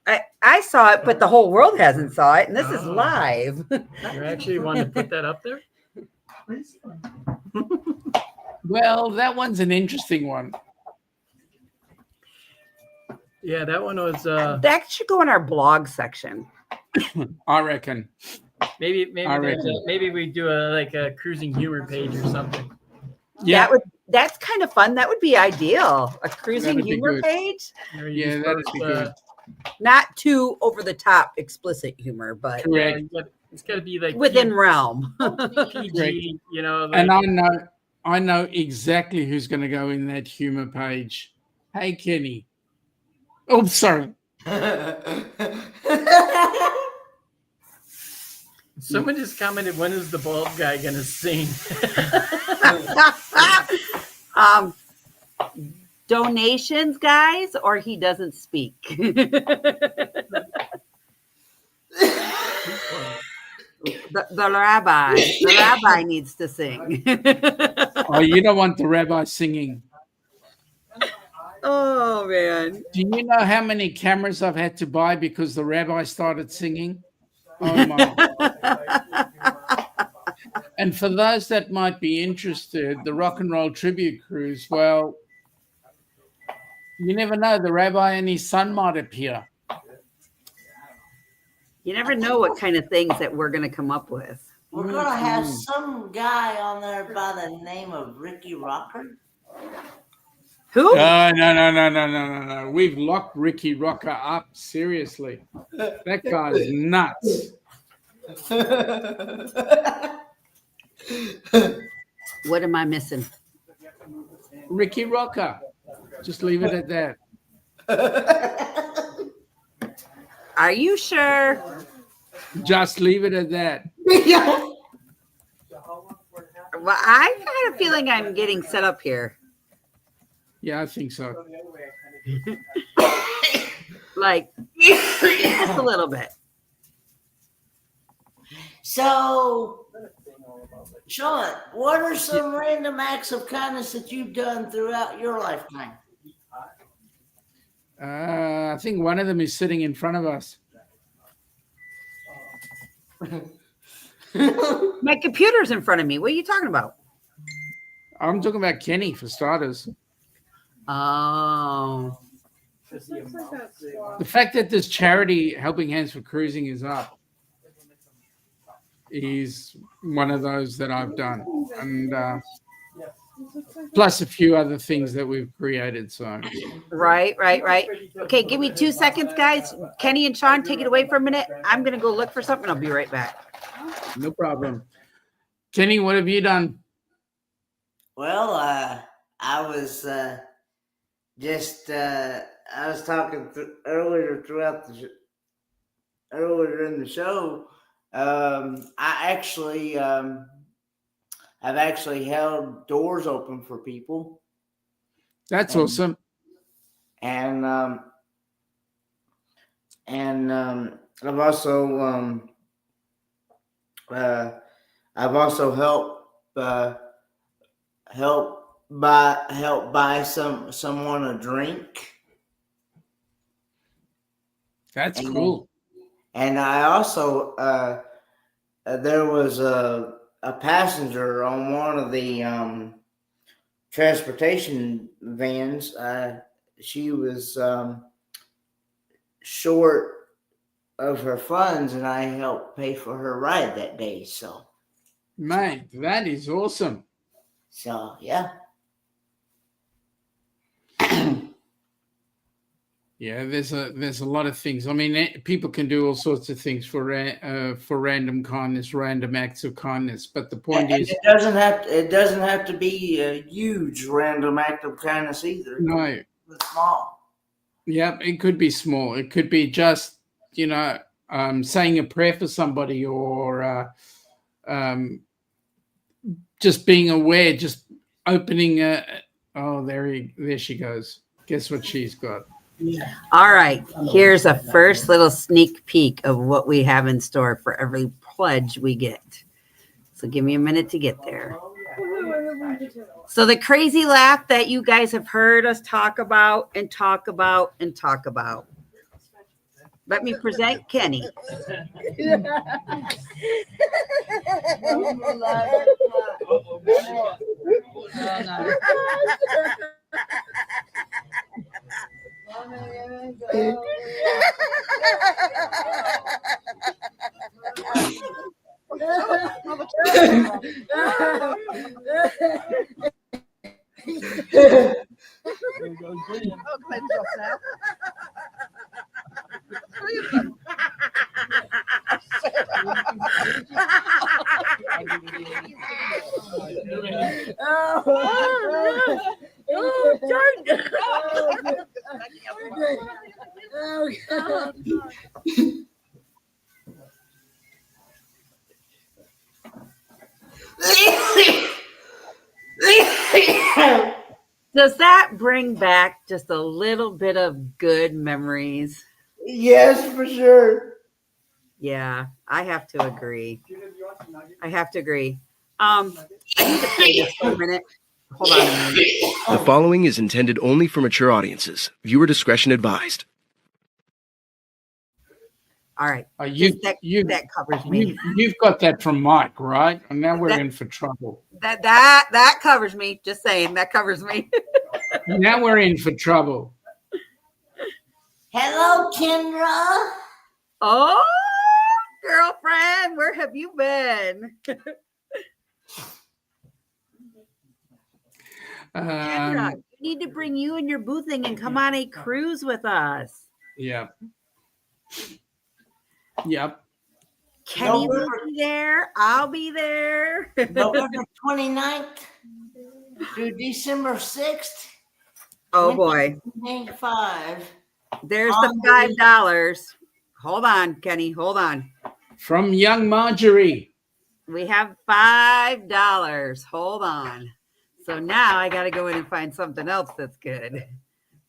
it. I saw it, but the whole world hasn't saw it, and this is live. You actually want to put that up there? Well, that one's an interesting one. Yeah, that one was. That should go in our blog section. I reckon. Maybe we do a cruising humor page or something. Yeah, That's kind of fun. That would be ideal. A cruising humor page. Yeah, that'd be good. Not too over the top explicit humor, but Correct. It's got to be like within realm. PG, And I know exactly who's going to go in that humor page. Hey, Kenny. Oh, sorry. Someone just commented, when is the bald guy going to sing? Donations, guys, or he doesn't speak. The rabbi needs to sing. Oh, you don't want the rabbi singing. Oh man. Do you know how many cameras I've had to buy because the rabbi started singing? Oh my. And for those that might be interested, the Rock and Roll Tribute Cruise, well, you never know. The rabbi and his son might appear. You never know what kind of things that we're going to come up with. We're going to have some guy on there by the name of Ricky Rocker. Who? No. We've locked Ricky Rocker up. Seriously. That guy's nuts. What am I missing? Ricky Rocker. Just leave it at that. Are you sure? Just leave it at that. Well, I got a feeling I'm getting set up here. Yeah, I think so. Like, just a little bit. So, Sean, what are some random acts of kindness that you've done throughout your lifetime? I think one of them is sitting in front of us. My computer's in front of me. What are you talking about? I'm talking about Kenny, for starters. Oh. The fact that this charity, Helping Hands for Cruising, is up is one of those that I've done. And plus a few other things that we've created. So Right. Okay, give me 2 seconds, guys. Kenny and Sean, take it away for a minute. I'm going to go look for something. I'll be right back. No problem. Kenny, what have you done? Well, I was I was talking earlier in the show. I've actually held doors open for people. That's awesome. And I've also helped buy someone a drink. That's cool. And I also there was a passenger on one of the transportation vans. She was short of her funds, and I helped pay for her ride that day. So, mate, that is awesome. So yeah. Yeah, there's a lot of things. I mean, people can do all sorts of things for random kindness, random acts of kindness. But the point is, it doesn't have to be a huge random act of kindness either. No, It's small. Yeah, it could be small. It could be just saying a prayer for somebody, or just being aware, just opening there she goes. Guess what she's got. All right, here's a first little sneak peek of what we have in store for every pledge we get. So give me a minute to get there. So the crazy laugh that you guys have heard us talk about. Let me present Kenny. Does that bring back just a little bit of good memories? Yes, for sure. Yeah, I have to agree. I have to agree. I need to play this for a minute. Hold on a minute. The following is intended only for mature audiences. Viewer discretion advised. All right. You, That covers me. you've got that from Mike, right? And now we're in for trouble. That covers me. Just saying, that covers me. Now we're in for trouble. Hello, Kendra. Oh, girlfriend, where have you been? Kendra, we need to bring you and your boo thing and come on a cruise with us. Yeah. Yep. Kenny will be there. I'll be there. November 29th through December 6th. Oh boy. 5. There's the $5. Hold on, Kenny. Hold on. From young Marjorie. We have $5. Hold on. So now I got to go in and find something else that's good.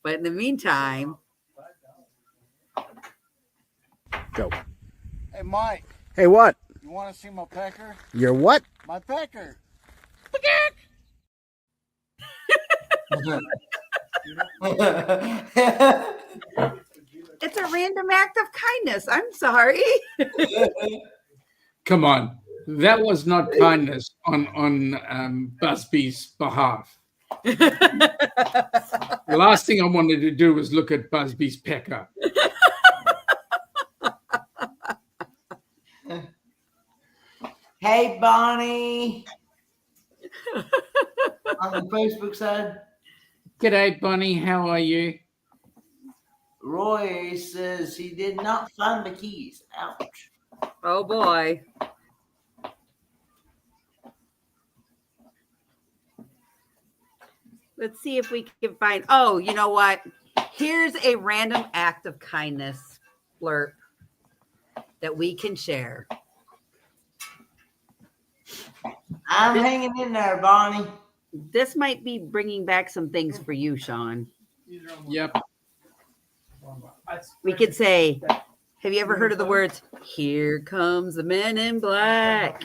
But in the meantime, Go. Hey, Mike, Hey, what? you want to see my pecker? Your what? My pecker. it's a random act of kindness. I'm sorry. Come on. That was not kindness on Busby's behalf. The last thing I wanted to do was look at Busby's pecker. Hey, Bonnie. On the Facebook side, G'day, Bonnie. How are you? Roy says he did not find the keys. Ouch. Oh boy. Let's see if we can find. Oh, you know what? Here's a random act of kindness blurb that we can share. I'm hanging in there, Bonnie. This might be bringing back some things for you, Sean. Yep. We could say, have you ever heard of the words, "Here comes the men in black"?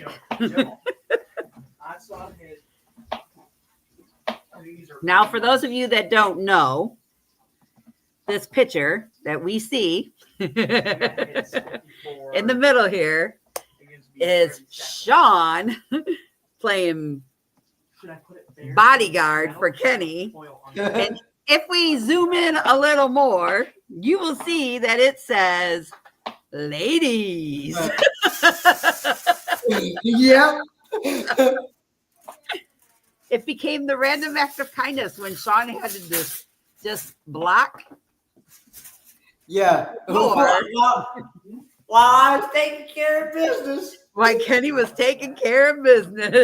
Now, for those of you that don't know, this picture that we see in the middle here is Sean playing bodyguard for Kenny. And if we zoom in a little more, you will see that it says ladies. Yep. It became the random act of kindness when Sean had to just block. Yeah. Or, while I was taking care of business. while Kenny was taking care of business.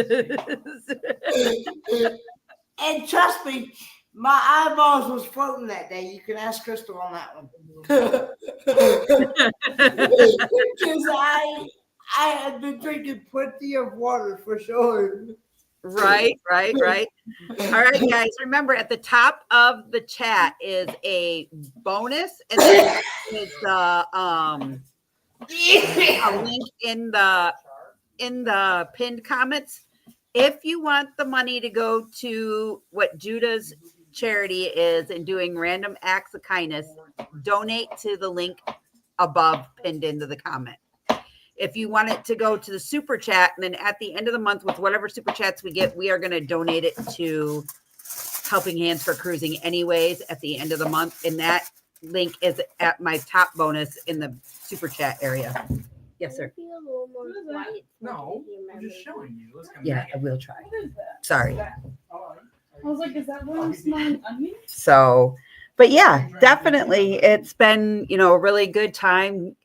And trust me, my eyeballs was floating that day. You can ask Crystal on that one. Because I had been drinking plenty of water for sure. Right. All right, guys. Remember, at the top of the chat is a bonus, and then is a link in the pinned comments. If you want the money to go to what Judah's charity is and doing random acts of kindness, donate to the link above pinned into the comment. If you want it to go to the super chat, and then at the end of the month, with whatever super chats we get, we are going to donate it to Helping Hands for Cruising anyways at the end of the month. And that link is at my top bonus in the super chat area. Yes, sir. No, I'm just showing you. Yeah, I will try. What is that? Sorry. I was like, is that really smelling onion? So, but yeah, definitely. It's been, a really good time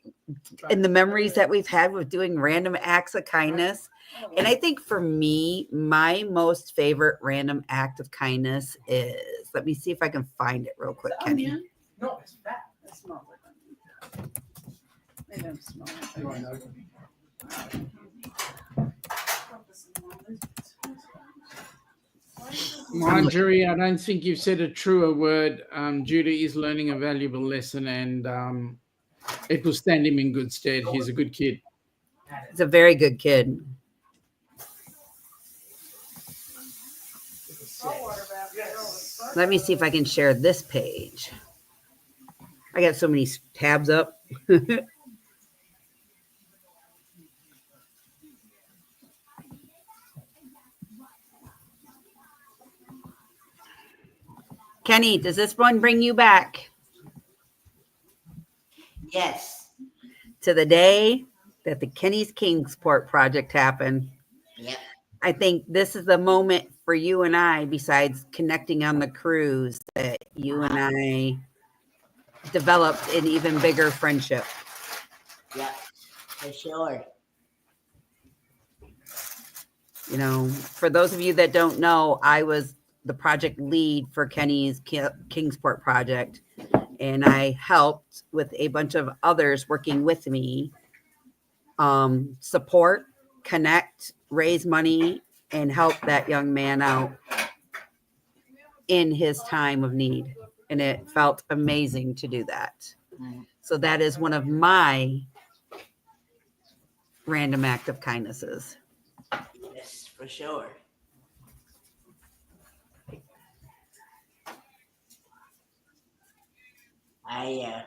in the memories that we've had with doing random acts of kindness. And I think for me, my most favorite random act of kindness is, let me see if I can find it real quick, Kenny. Onion? No, it's fat. It smells like onion. Maybe I'm smelling it. Marjorie, I don't think you've said a truer word. Judah is learning a valuable lesson, and it will stand him in good stead. He's a good kid. He's a very good kid. Let me see if I can share this page. I got so many tabs up. Kenny, does this one bring you back Yes. to the day that the Kenny's Kingsport project happened? Yep. I think this is the moment for you and I, besides connecting on the cruise, that you and I developed an even bigger friendship. Yep. For sure. You know, for those of you that don't know, I was the project lead for Kenny's Kingsport project, and I helped with a bunch of others working with me support, connect, raise money, and help that young man out in his time of need. And it felt amazing to do that. So that is one of my random act of kindnesses. Yes, for sure. I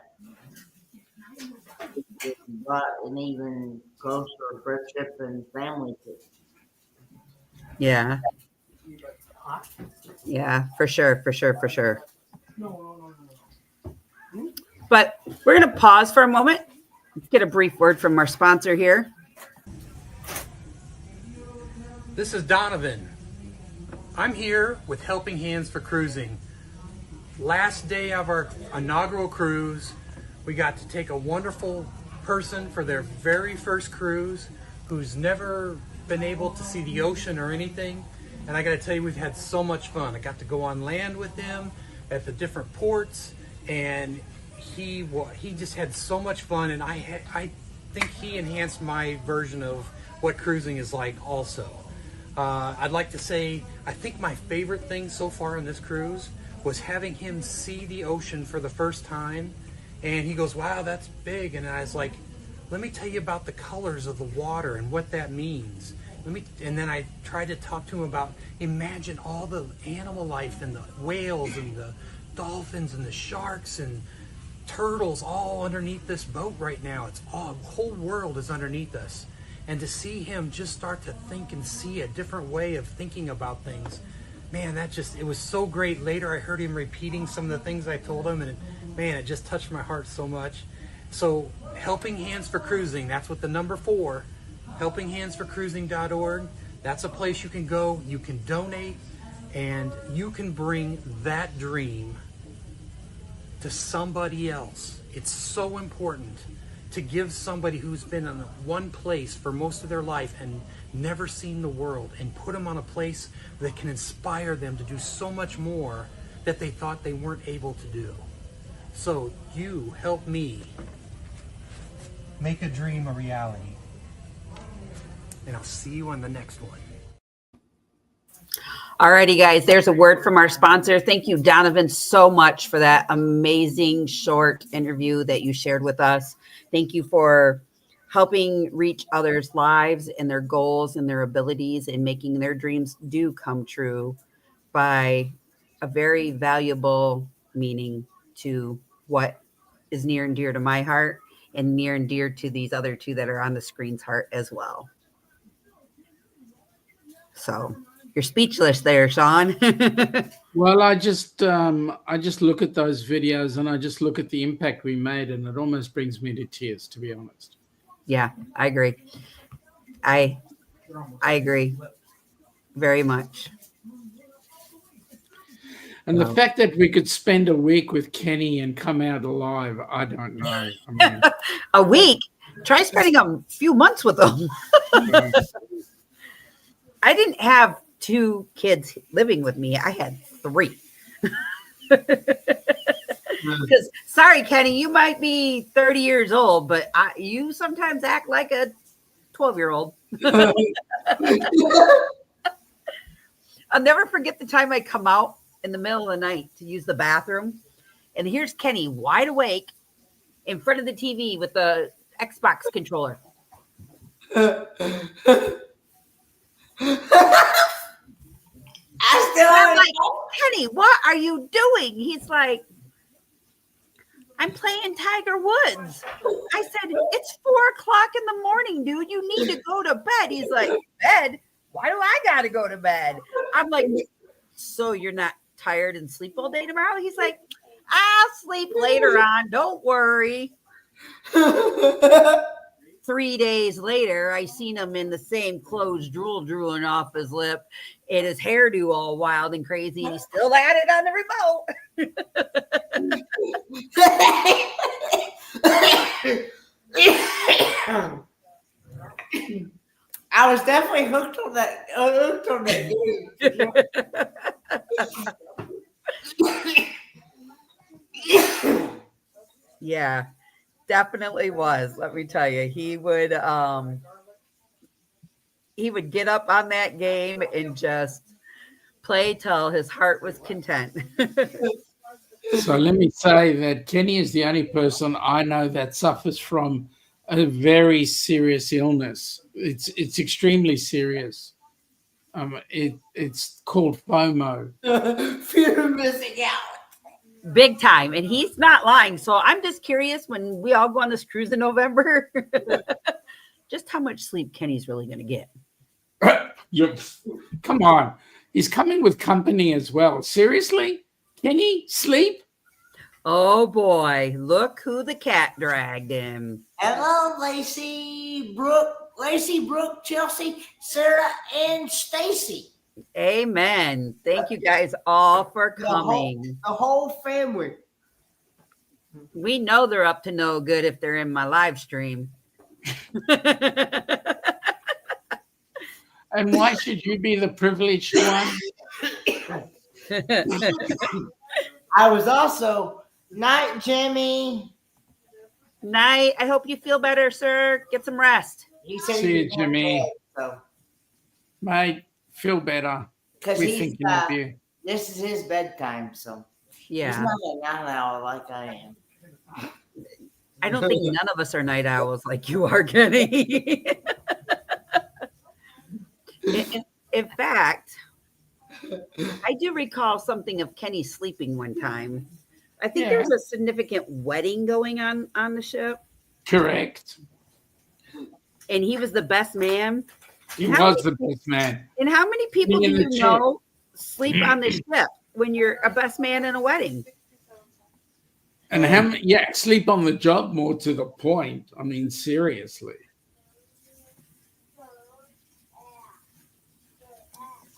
brought an even closer friendship and family to. Yeah. Yeah, for sure, for sure, for sure. But we're going to pause for a moment, get a brief word from our sponsor here. This is Donovan. I'm here with Helping Hands for Cruising. Last day of our inaugural cruise, we got to take a wonderful person for their very first cruise who's never been able to see the ocean or anything. And I got to tell you, we've had so much fun. I got to go on land with them at the different ports, and he just had so much fun. And I think he enhanced my version of what cruising is like also. I'd like to say, I think my favorite thing so far on this cruise was having him see the ocean for the first time. And he goes, wow, that's big. And I was like, let me tell you about the colors of the water and what that means. And then I tried to talk to him about, imagine all the animal life and the whales and the dolphins and the sharks and turtles all underneath this boat right now. It's all, the whole world is underneath us. And to see him just start to think and see a different way of thinking about things, man, it was so great. Later I heard him repeating some of the things I told him, and it just touched my heart so much. So Helping Hands for Cruising, that's what the number 4, HelpingHands4Cruising.org. That's a place you can go, you can donate, and you can bring that dream to somebody else. It's so important to give somebody who's been in one place for most of their life and never seen the world, and put them on a place that can inspire them to do so much more that they thought they weren't able to do. So you help me make a dream a reality. And I'll see you on the next one. Alrighty, guys, there's a word from our sponsor. Thank you, Donovan, so much for that amazing short interview that you shared with us. Thank you for helping reach others' lives and their goals and their abilities, and making their dreams do come true by a very valuable meaning to what is near and dear to my heart, and near and dear to these other two that are on the screen's heart as well. So you're speechless there, Sean. Well, I just look at those videos and I just look at the impact we made, and it almost brings me to tears, to be honest. Yeah, I agree. I agree very much. And the fact that we could spend a week with Kenny and come out alive, I don't know. I mean, A week? Try spending a few months with them. I didn't have 2 kids living with me. I had 3. Because sorry, Kenny, you might be 30 years old, but you sometimes act like a 12-year-old. I'll never forget the time I come out in the middle of the night to use the bathroom, and here's Kenny wide awake in front of the TV with the Xbox controller. I'm like, Kenny, what are you doing? He's like, I'm playing Tiger Woods. I said, it's 4:00 in the morning, dude. You need to go to bed. He's like, bed? Why do I got to go to bed? I'm like, so you're not tired and sleep all day tomorrow? He's like, I'll sleep later on. Don't worry. 3 days later, I seen him in the same clothes, drooling off his lip, and his hairdo all wild and crazy, and he still had it on the remote. I was definitely hooked on that. Game. Yeah, definitely was. Let me tell you, he would get up on that game and just play till his heart was content. So let me say that Kenny is the only person I know that suffers from a very serious illness. It's extremely serious. It's called FOMO. Fear of missing out. Big time. And he's not lying. So I'm just curious, when we all go on this cruise in November, just how much sleep Kenny's really going to get. Come on. He's coming with company as well. Seriously? Kenny, sleep? Oh boy, look who the cat dragged in. Hello, Lacey, Brooke, Chelsea, Sarah, and Stacy. Amen. Thank you guys all for coming. The whole family. We know they're up to no good if they're in my live stream. And why should you be the privileged one? I was also night, Jimmy. Night. I hope you feel better, sir. Get some rest. He said See you, Jimmy. Bed, so. Mate, feel better. Because We're thinking of you. This is his bedtime, so Yeah. he's not a night owl like I am. I don't think none of us are night owls like you are, Kenny. In fact, I do recall something of Kenny sleeping one time. I think there was a significant wedding going on the ship. Correct. And he was the best man. He was the best man. And how many people do you know sleep on the ship when you're a best man in a wedding? And how many, sleep on the job, more to the point. I mean, seriously.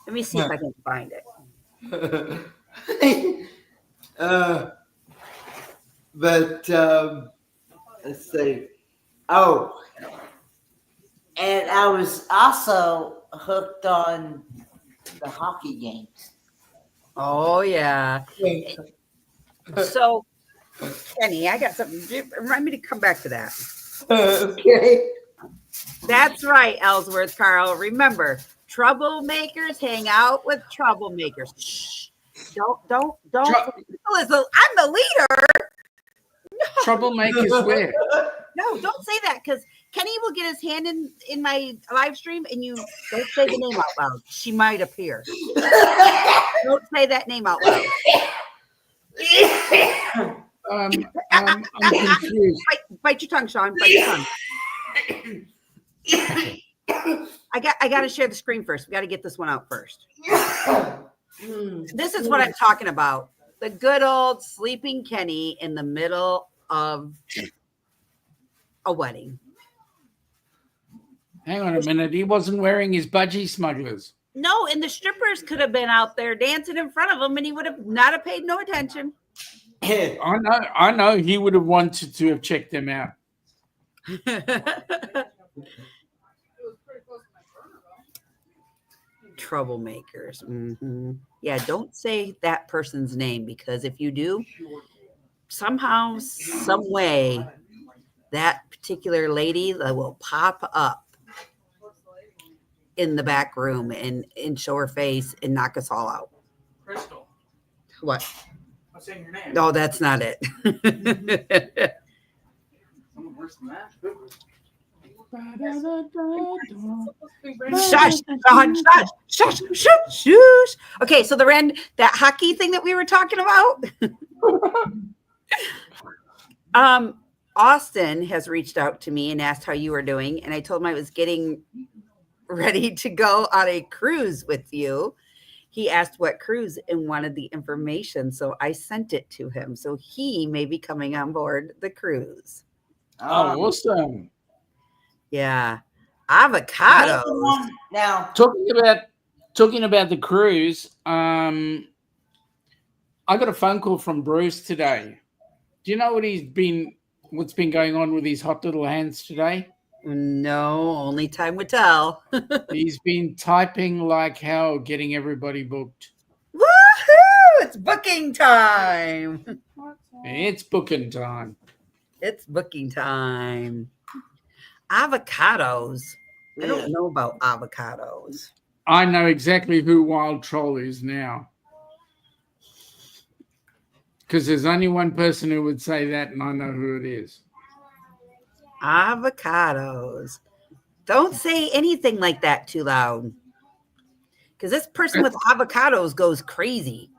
Let me see if I can find it. Let's see. Oh, and I was also hooked on the hockey games. Oh, yeah. So, Kenny, I got something. Remind me to come back to that. Okay. That's right, Ellsworth Carl. Remember, troublemakers hang out with troublemakers. Shh. Don't. I'm the leader. Troublemakers where? No, don't say that, because Kenny will get his hand in my live stream, and you don't say the name out loud. She might appear. Don't say that name out loud. I'm confused. Bite your tongue, Sean. Bite your tongue. I got to share the screen first. We got to get this one out first. This is what I'm talking about. The good old sleeping Kenny in the middle of a wedding. Hang on a minute. He wasn't wearing his budgie smugglers. No, and the strippers could have been out there dancing in front of him, and he would have not have paid no attention. I know. He would have wanted to have checked them out. Troublemakers. Yeah, don't say that person's name, because if you do, somehow, some way, that particular lady that will pop up in the back room and show her face and knock us all out. Crystal. What? I'm saying your name. No, that's not it. Someone worse than that. Shush, Don, shush, shush, shush, shush. Okay, so that hockey thing that we were talking about. Austin has reached out to me and asked how you were doing, and I told him I was getting ready to go on a cruise with you. He asked what cruise and wanted the information, so I sent it to him. So he may be coming on board the cruise. Oh, awesome. Yeah. Avocado. Now, talking about the cruise, I got a phone call from Bruce today. Do you know what's been going on with his hot little hands today? No, only time would tell. He's been typing like hell, getting everybody booked. Woohoo! It's booking time. It's booking time. It's booking time. Avocados. I don't know about avocados. I know exactly who Wild Troll is now. Because there's only one person who would say that, and I know who it is. Avocados. Don't say anything like that too loud. Because this person with avocados goes crazy.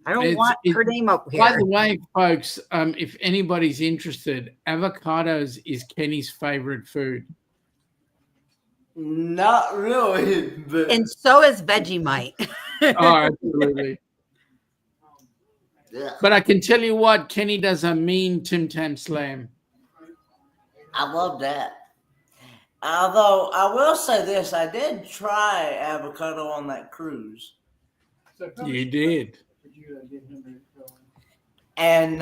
I don't want her name up here. By the way, folks, if anybody's interested, avocados is Kenny's favorite food. not really. But And so is Vegemite. Oh, absolutely. yeah, But I can tell you what, Kenny does a mean Tim Tam Slam. I love that. Although I will say this, I did try avocado on that cruise, So You did. Would you get him ready to go? and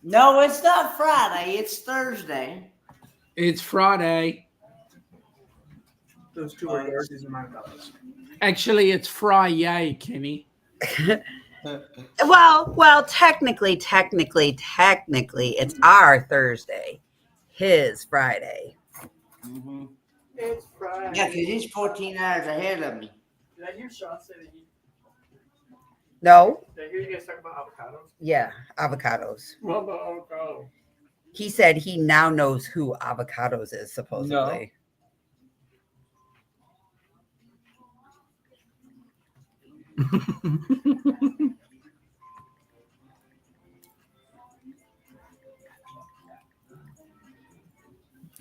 no, it's not Friday. It's Thursday. It's Friday. Those two are yours. These are my fellows. Actually, it's Friday, Kenny. Well, technically, it's our Thursday. His Friday. Mm-hmm. It's Friday. Yeah, because he's 14 hours ahead of me. Did I hear Sean say that No? did I hear you guys talk about avocados? Yeah, avocados. What about avocado? He said he now knows who avocados is, supposedly.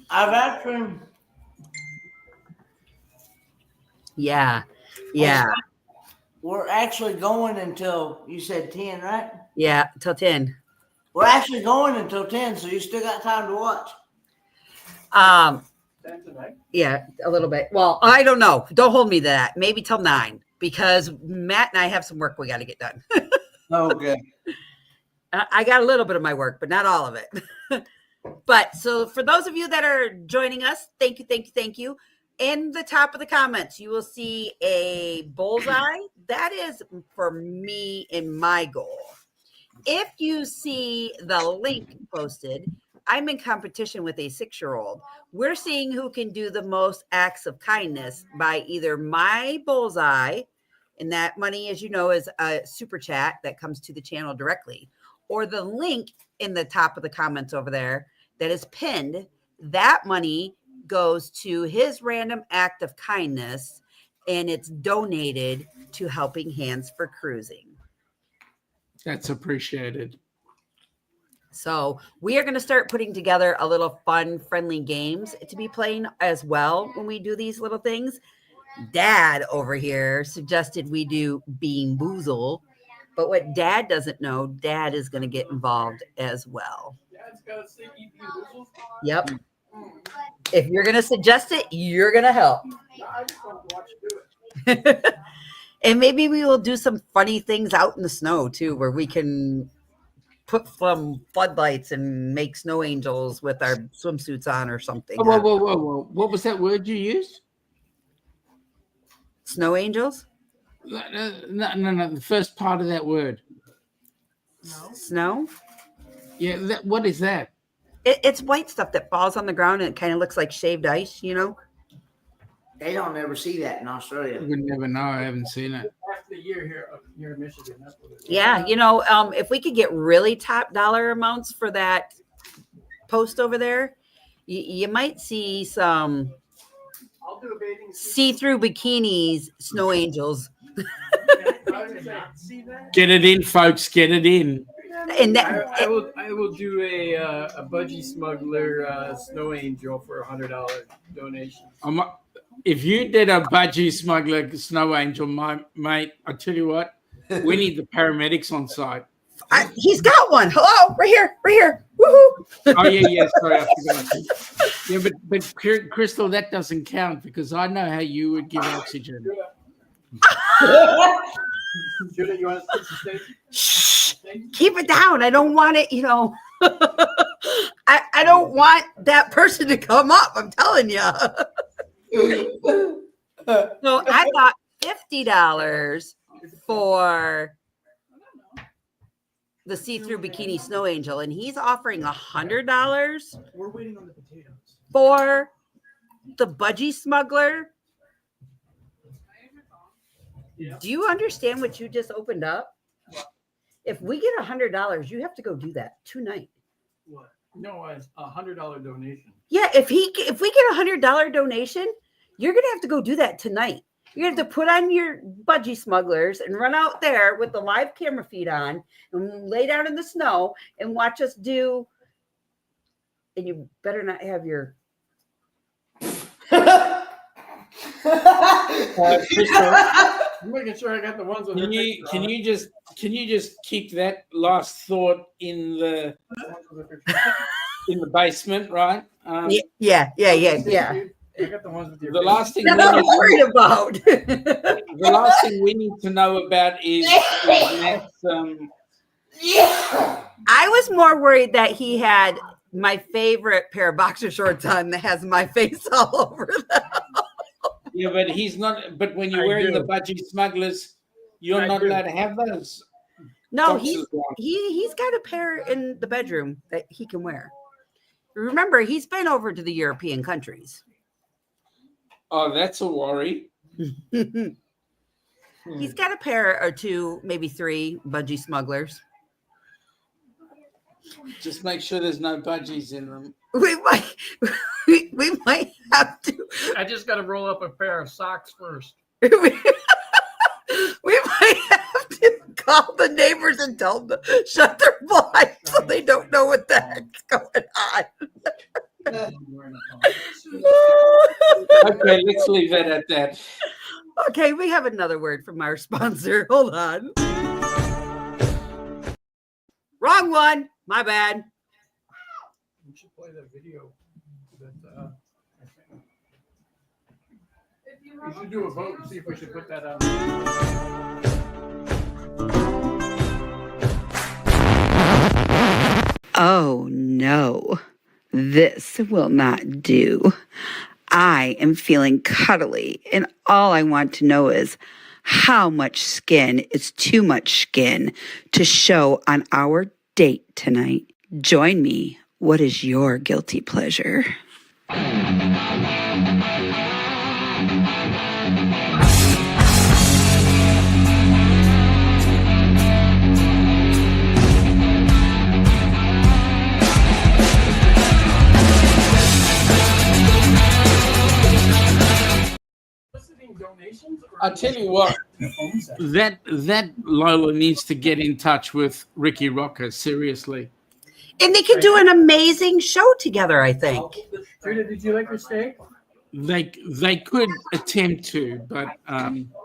I've actually. Yeah. We're actually going until you said 10, right? Yeah, till 10. We're actually going until 10, so you still got time to watch. Yeah, a little bit. Well, I don't know. Don't hold me to that. Maybe till 9, because Matt and I have some work we got to get done. Okay. I got a little bit of my work, but not all of it. But so for those of you that are joining us, thank you. In the top of the comments, you will see a bullseye. That is for me and my goal. If you see the link posted, I'm in competition with a 6-year-old. We're seeing who can do the most acts of kindness by either my bullseye, and that money, as you know, is a super chat that comes to the channel directly, or the link in the top of the comments over there that is pinned. That money goes to his random act of kindness, and it's donated to Helping Hands for Cruising. That's appreciated. So we are going to start putting together a little fun, friendly games to be playing as well when we do these little things. Dad over here suggested we do Bean Boozle, but what Dad doesn't know, Dad is going to get involved as well. Dad's got to say eat Bean Boozle. Yep. If you're going to suggest it, you're going to help. No, I just want to watch you do it. And maybe we will do some funny things out in the snow too, where we can put some floodlights and make snow angels with our swimsuits on or something. Whoa. What was that word you used? Snow angels? No. The first part of that word. Snow? Yeah. What is that? It's white stuff that falls on the ground and it kind of looks like shaved ice, you know? They don't ever see that in Australia. We never know. I haven't seen it. Half the year here in Michigan. That's what it is. Yeah, if we could get really top dollar amounts for that post over there, you might see some I'll do a bathing suit. see-through bikinis, snow angels. See that? Get it in, folks. Get it in. And that I will do a budgie smuggler snow angel for $100 donation. If you did a budgie smuggler snow angel, mate, I tell you what, we need the paramedics on site. he's got one. Hello, right here. Woohoo! Oh yeah. Sorry, I forgot. Yeah, but Crystal, that doesn't count because I know how you would give oxygen. Judah, you want to stay? Shh, keep it down. I don't want it, I don't want that person to come up. I'm telling you. So I got $50 for the see-through bikini snow angel, and he's offering $100 We're waiting on the potatoes. for the budgie smuggler. Yeah. Do you understand what you just opened up? If we get $100, you have to go do that tonight. What? No, a $100 donation. Yeah, if we get $100 donation, you're gonna have to go do that tonight. You're gonna have to put on your budgie smugglers and run out there with the live camera feed on and lay down in the snow and watch us do. And you better not have your. Crystal, I'm making sure I got the ones with can you just keep that last thought in the basement, right? Yeah. I got the ones with your The last thing That's what I'm worried about. the last thing we need to know about is Matt's, I was more worried that he had my favorite pair of boxer shorts on that has my face all over them. Yeah, but he's not. But when you're I wearing do. the budgie smugglers, you're I not do. allowed to have those. No, boxers on. he's got a pair in the bedroom that he can wear. Remember, he's been over to the European countries. Oh, that's a worry. He's got a pair or two, maybe three budgie smugglers. Just make sure there's no budgies in them. We might have to. I just got to roll up a pair of socks first. We might have to call the neighbors and tell them to shut their blinds so they don't know what the heck's going on. Okay, let's leave that at that. Okay, we have another word from our sponsor. Hold on. Wrong one. My bad. We should play that video. We should do a vote and see if we should put that out. Oh no, this will not do. I am feeling cuddly, and all I want to know is how much skin is too much skin to show on our date tonight. Join me. What is your guilty pleasure? Donations or I tell you what, that Lola needs to get in touch with Ricky Rocker. Seriously, And they could do an amazing show together, I think. Judah, did you like your steak? they could attempt to, but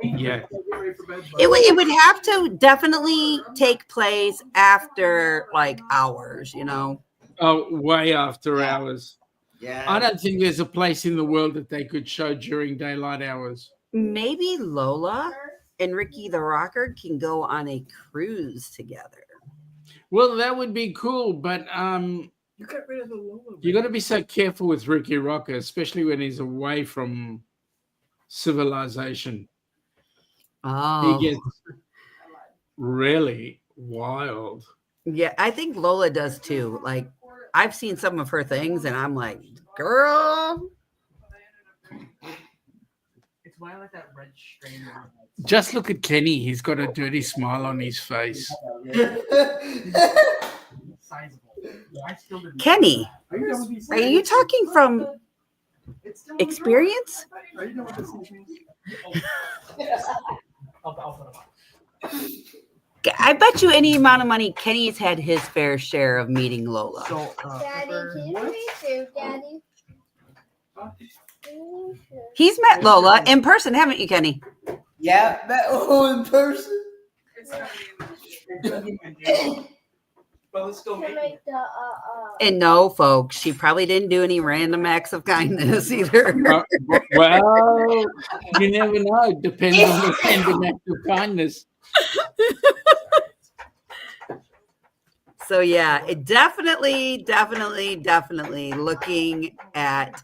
yeah. Get ready for bed, bud. It would have to definitely take place after like hours, you know. Oh, way after hours. Yeah. I don't think there's a place in the world that they could show during daylight hours. Maybe Lola and Ricky the Rocker can go on a cruise together. Well, that would be cool, but You got rid of the Lola. you got to be so careful with Ricky Rocker, especially when he's away from civilization. Oh, He gets really wild. yeah. I think Lola does too. Like, I've seen some of her things, and I'm like, girl. It's why I like that red strain. Just look at Kenny. He's got a dirty smile on his face. Sizable. I still didn't. Kenny, Are you done with these? are you talking from It's still experience? Are you done with this? I'll put them on. I bet you any amount of money Kenny's had his fair share of meeting Lola. So, Daddy, can you read too, Daddy? He's met Lola in person, haven't you, Kenny? Yeah, that in person. Well, let's go To make the And no, folks, she probably didn't do any random acts of kindness either. Well, you never know. Depends on the random act of kindness. So yeah, it definitely looking at,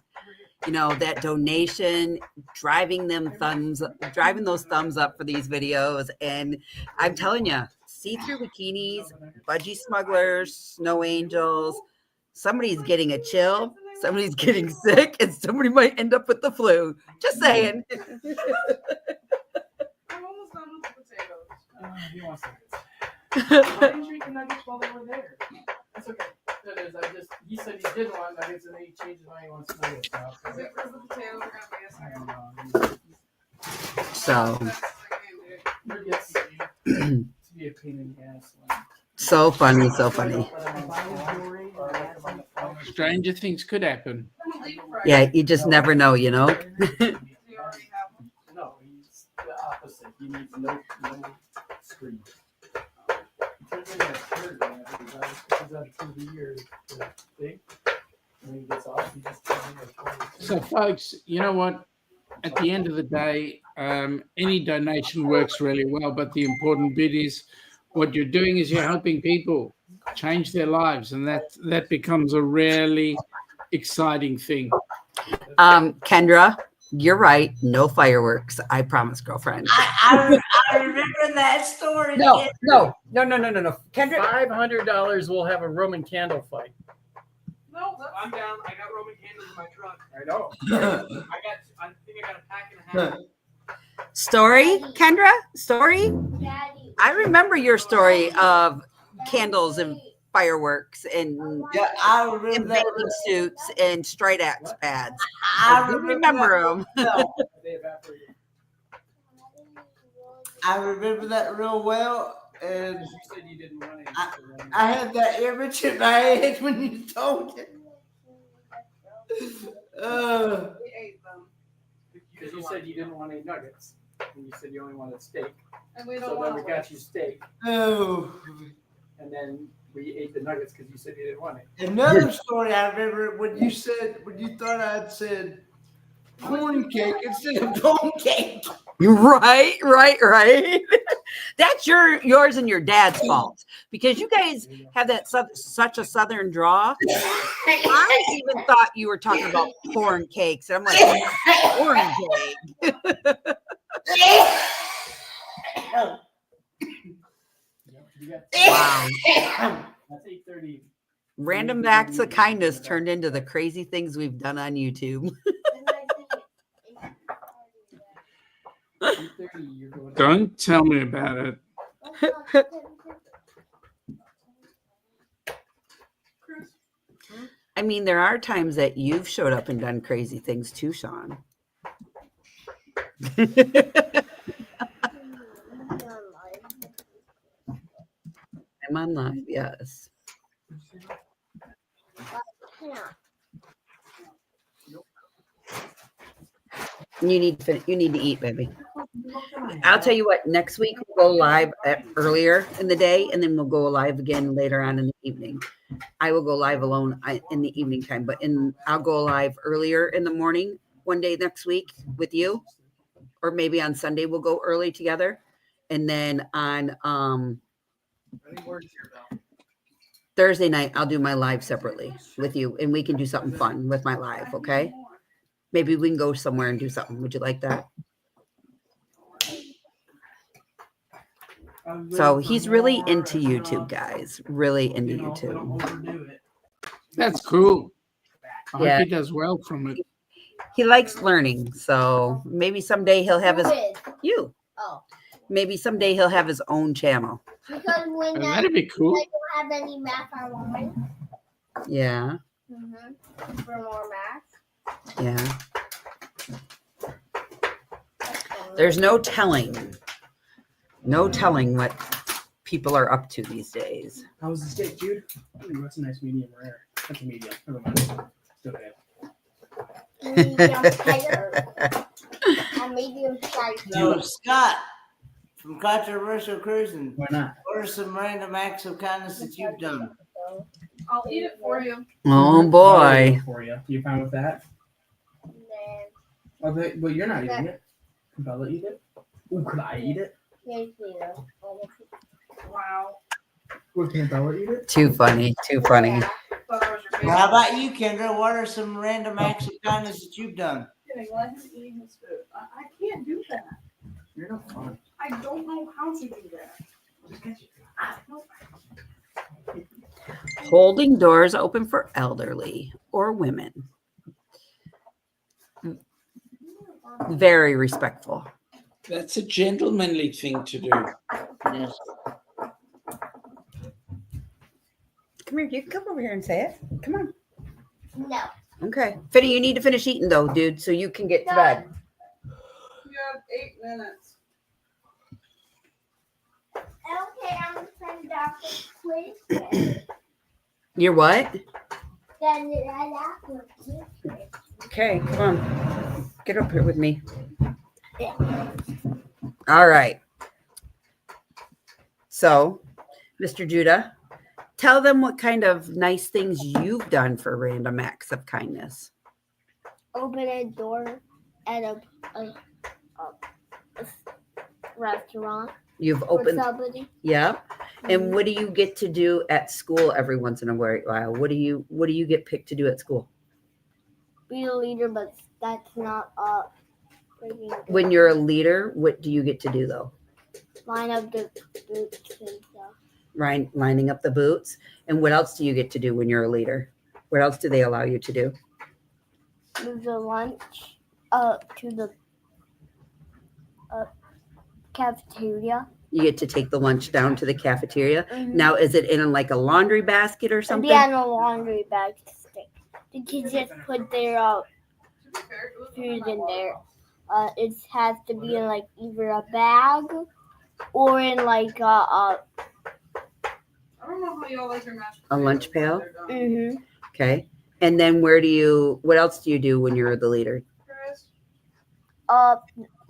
you know, that donation, driving those thumbs up for these videos. And I'm telling you, see-through bikinis, budgie smugglers, snow angels, somebody's getting a chill, somebody's getting sick, and somebody might end up with the flu. Just saying. I'm almost done with the potatoes. He wants nuggets. Why didn't you eat the nuggets while they were there? That's okay. That is, he said he didn't want nuggets and then he changed his mind, he wants nuggets now. Is it because the potatoes are gonna be a second? So Yes. To be a pain in the ass. so funny. Stranger things could happen. Yeah, you just never know, you know. No, he's the opposite. He needs no screen. He's had a TV year thing. When he gets off, he just So, folks, you know what? At the end of the day, any donation works really well, but the important bit is what you're doing is you're helping people change their lives, and that becomes a really exciting thing. Kendra, you're right. No fireworks. I promise, girlfriend. I remember that story. No. Kendra, $500 we'll have a Roman candle fight. No, I'm down. I got Roman candles in my truck. I know. I think I got a pack and a half. story, Kendra, story. Daddy. I remember your story of candles and fireworks and Yeah, I remember that. bathing suits and straight axe pads. I I remember them. well. They evaporated. I remember that real well, and You said you didn't want any. I had that image in my head when you told it. we ate them. Because you said you didn't want any nuggets. And you said you only wanted steak. And we don't So then want we to got you steak. Oh. And then we ate the nuggets because you said you didn't want it. Another story I remember when you thought I'd said corn cake instead of bone cake. Right. That's yours and your dad's fault because you guys have that such a southern draw. I even thought you were talking about corn cakes, and I'm like, corn cake. Wow. That's 8:30. Random acts of kindness turned into the crazy things we've done on YouTube. 8:30. You're going. Don't tell me about it. I mean, there are times that you've showed up and done crazy things too, Sean. I'm on live, yes. You need to eat, baby. I'll tell you what, next week we'll go live earlier in the day, and then we'll go live again later on in the evening. I will go live alone in the evening time, but I'll go live earlier in the morning one day next week with you, or maybe on Sunday we'll go early together, and then on Thursday night I'll do my live separately with you, and we can do something fun with my live. Okay, maybe we can go somewhere and do something. Would you like that? So he's really into YouTube, guys. Really into YouTube. That's cool. I Yeah. hope he does well from it. He likes learning. So maybe someday he'll have his you. Oh. Maybe someday he'll have his own channel. Because when Oh, that'd be cool. I don't have any math online. Yeah. For more math. Yeah. There's no telling what people are up to these days. How was the steak, Jude? Ooh, that's a nice medium rare. That's a medium. Never mind. Still good. Medium rare. A medium size. So, Scott, from Controversial Cruising, Why not? what are some random acts of kindness that you've done? I'll eat it for you. Oh I'll eat boy. it for you. You fine with that? Okay, but you're not eating it. Can Bella eat it? Ooh, could I eat it? Wow. Ooh, can Bella eat it? Too funny. Too funny. Thought that was your Well, how about you, Kendra? What are some random acts of kindness that you've done? favorite. Let him eat his food. I can't do that. You're not fun. I don't know how to do that. Holding doors open for elderly or women. Very respectful. That's a gentlemanly thing to do. Yes. Come here. You can come over here and say it. Come on. No. Okay. Finny, you need to finish eating though, dude, so you can get to bed. You have 8 minutes. Okay, I'm sending Dr. Quiz. You're what? Then I Dr. Quiz. Okay, come on. Get up here with me. All right. So, Mr. Judah, tell them what kind of nice things you've done for random acts of kindness. Open a door at a restaurant You've for opened, somebody. yeah. And what do you get to do at school every once in a while? What do you get picked to do at school? Be a leader, but that's not When you're a leader, what do you get to do though? line up the boots and stuff. Right, lining up the boots. And what else do you get to do when you're a leader? What else do they allow you to do? Move the lunch to the cafeteria. You get to take the lunch down to the cafeteria. Mhm. Now, is it in like a laundry basket or something? Yeah, in a laundry bag stick. The kids just put their food in there. It has to be in like either a bag or in like I don't know how y'all like your mashed A lunch pail? mm-hmm. Okay. And then what else do you do when you're the leader?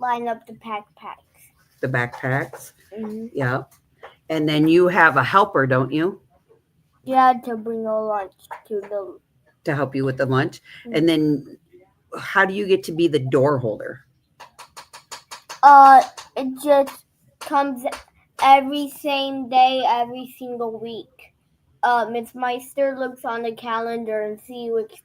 Line up the backpacks. The backpacks? Mm-hmm. Yeah. And then you have a helper, don't you? Yeah, to bring a lunch To help you with the lunch. And then how do you get to be the door holder? It just comes every same day, every single week. Miss Meister looks on the calendar and see which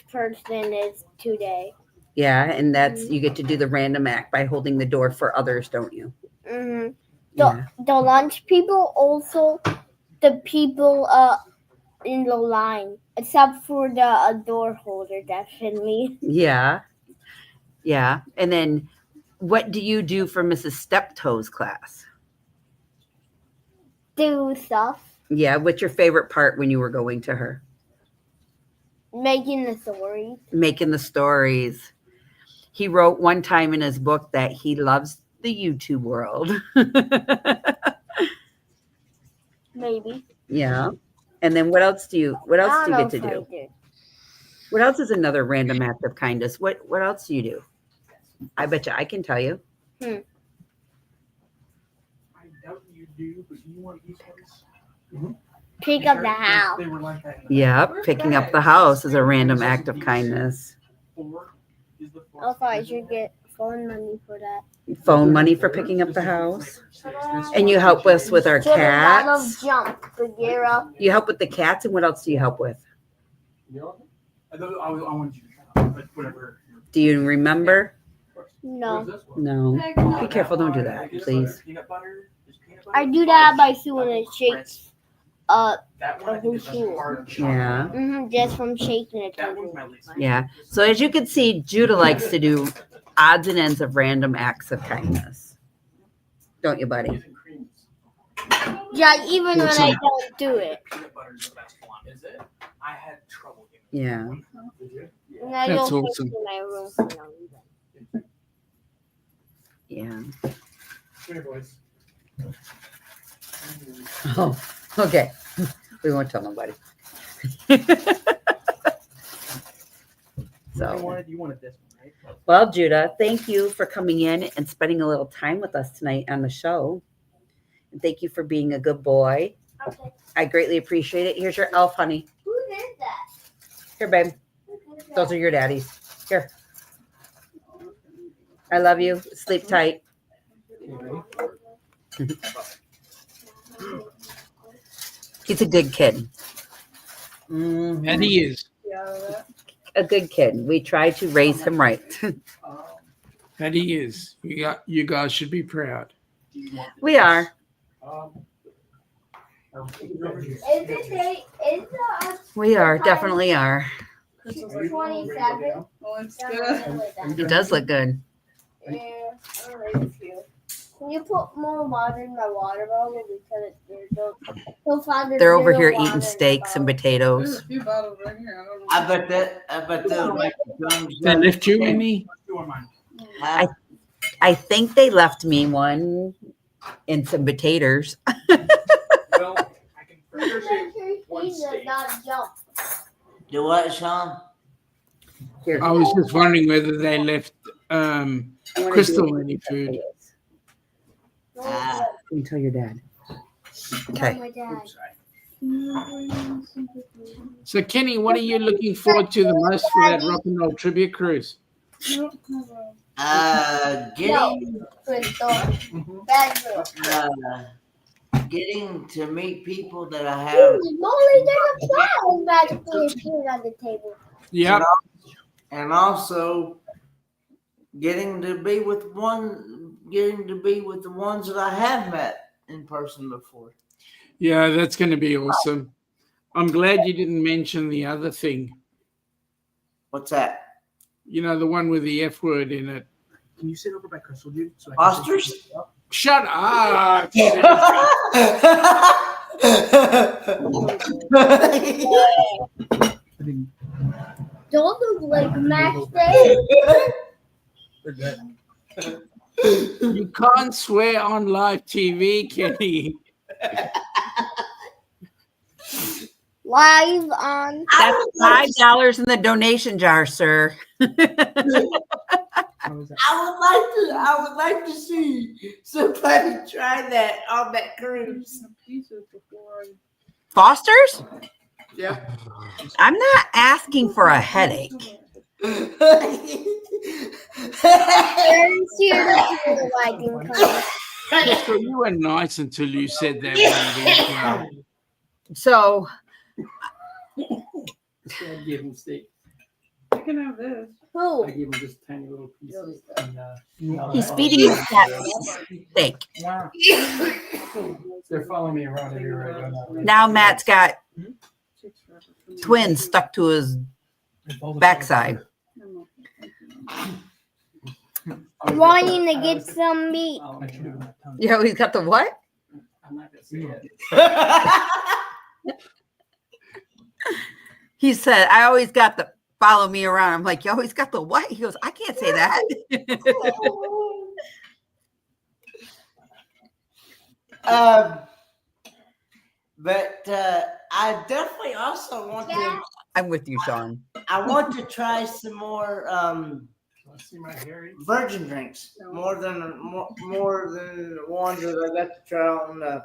person is today. Yeah, and that's you get to do the random act by holding the door for others, don't you? Mm-hmm. Yeah. The lunch people also the people in the line, except for the door holder, definitely. Yeah. Yeah. And then what do you do for Mrs. Steptoe's class? Do stuff. Yeah. What's your favorite part when you were going to her? Making the story. Making the stories. He wrote one time in his book that he loves the YouTube world. Maybe. Yeah. And then what else do you get to do? What else is another random act of kindness? What else do you do? I bet you I can tell you. I doubt you do, but you want to use this? Pick up the house. They were like that. Yep. Picking up the house is a random act of kindness. Also, I should get phone money for that. Phone money for picking up the house. And you help us with our Get a lot of cats. jump, Bagheera. You help with the cats, and what else do you help with? I wanted you to try, but whatever. Do you remember? No. No. Be careful. Don't do that, please. Peanut butter. Is peanut butter I do that by doing a shake. That one I think is just hard Yeah. chocolate. Just from shaking it. That one's my least. Yeah. So as you can see, Judah likes to do odds and ends of random acts of kindness. Don't you, buddy? Using creams. Yeah, even when I don't do it. Peanut butter is the best one. Is it? I had trouble getting Yeah. Did you? And I That's don't awesome. take to my room for no reason. Yeah. Come here, boys. Oh, okay. We won't tell nobody. So, You wanted this one, right? well, Judah, thank you for coming in and spending a little time with us tonight on the show. And thank you for being a good boy. Okay. I greatly appreciate it. Here's your elf, honey. Who did that? Here, babe. Those are your daddies. Here. I love you. Sleep tight. He's a good kid. And he is. A good kid. We try to raise him right. That he is. You guys should be proud. We are. We are. Definitely are. She's 27. Oh, it's good. It does look good. Yeah, can you put more water in my water bottle because They're over here eating steaks and There's potatoes. a few bottles right here. I don't know. I bet they'll make They left you any? Two are mine. I think they left me one and some potatoes. Well, I can for sure say one He does steak. not jump. Do what, Sean? Here. I was just wondering whether they left I wanna Crystal do- any food. Ah. Let me tell your dad. Oh, Okay. my dad. So, Kenny, what are you looking forward to the most for that rock and roll trivia cruise? Getting Crystal. Mhm. Bad girl. getting to meet people that I have, Molly, there's a flower magically appeared on the table. Yep. and also getting to be with the ones that I have met in person before. Yeah, that's going to be awesome. I'm glad you didn't mention the other thing. What's that? You know, the one with the F word in it. Can you sit over by Crystal, dude? So I can Osters? say- Yep. Shut up. Don't look like Max Day. We're good. You can't swear on live TV, Kenny. Live on. That's $5 in the donation jar, sir. How was that? I would like to see somebody try that on that cruise. Pieces before I- Foster's? Yeah. I'm not asking for a headache. Aaron's here to see the lighting come. Crystal, you were nice until you said that. One So I gave him steak. You can have this. Who? I gave him just tiny little pieces. he's feeding his cat steak. Wow. They're following me around everywhere I go now. Now Matt's got twins stuck to his backside. Wanting to get some meat. I should have my tongue. Yeah, he's got the what? I'm not gonna say it. He said, I always got the follow me around. I'm like, you always got the what? He goes, I can't say that. But I definitely also want to. I'm with you, Sean. I want to try some more Let's see my hairy. virgin drinks, more than the ones that I got to try on the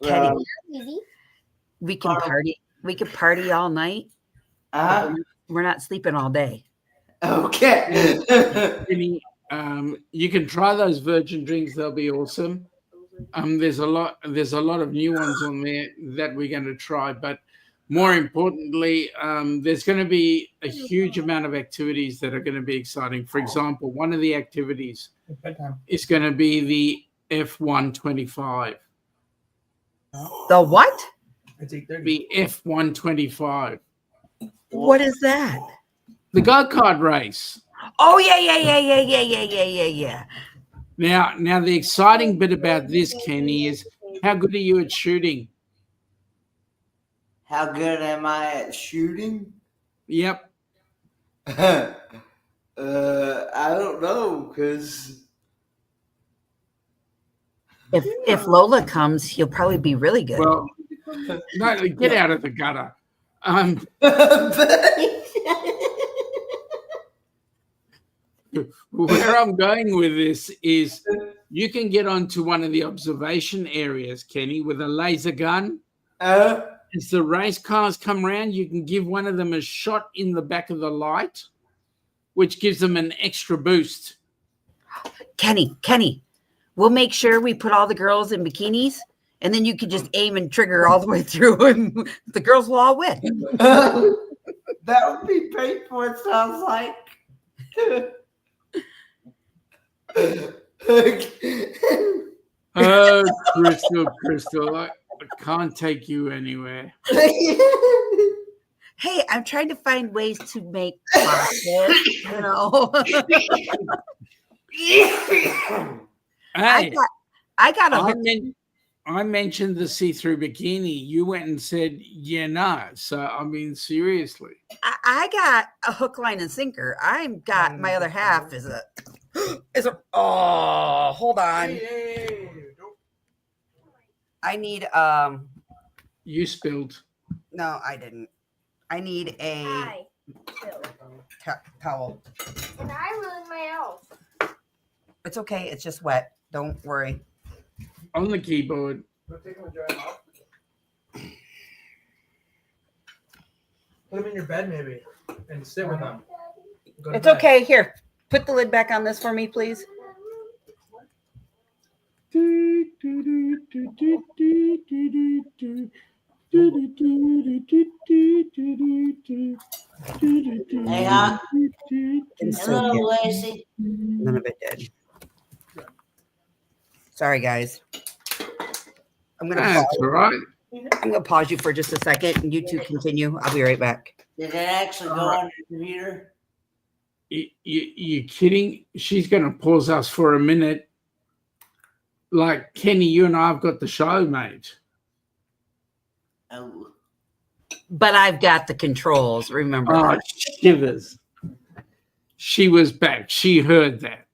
Kenny, Easy. we can party. We could party all night. We're not sleeping all day. Okay. Kenny, you can try those virgin drinks; they'll be awesome. There's a lot of new ones on there that we're going to try, but more importantly, there's going to be a huge amount of activities that are going to be exciting. For example, one of the activities is going to be the F-125. The what? The F-125. What is that? The go-kart race. Oh, yeah. Now, the exciting bit about this, Kenny, is how good are you at shooting? How good am I at shooting? Yep. I don't know, because If Lola comes, he'll probably be really good. Well, no, get out of the gutter. Where I'm going with this is you can get onto one of the observation areas, Kenny, with a laser gun. As the race cars come around, you can give one of them a shot in the back of the light, which gives them an extra boost. Kenny, we'll make sure we put all the girls in bikinis, and then you can just aim and trigger all the way through, and the girls will all win. That would be painful, it sounds like. Oh, Crystal, I can't take you anywhere. Hey, I'm trying to find ways to make profit, you know. Hey, I mentioned the see-through bikini. You went and said, yeah, no. So, I mean, seriously. I got a hook, line, and sinker. I've got my other half is a hold on. I need You spilled. no, I didn't. I need a towel. And I ruined my elf. It's okay. It's just wet. Don't worry. On the keyboard. Put them in your bed, maybe, and sit with them. It's okay. Here, put the lid back on this for me, please. Hang on. Hello, Lacey. None of it did. Sorry, guys. I'm gonna That's all right. I'm gonna pause you for just a second, and you two continue. I'll be right back. Did it actually go on your computer? You kidding? She's going to pause us for a minute. Like, Kenny, you and I have got the show, mate. Oh. But I've got the controls. Remember? Oh, shivers. She was back. She heard that.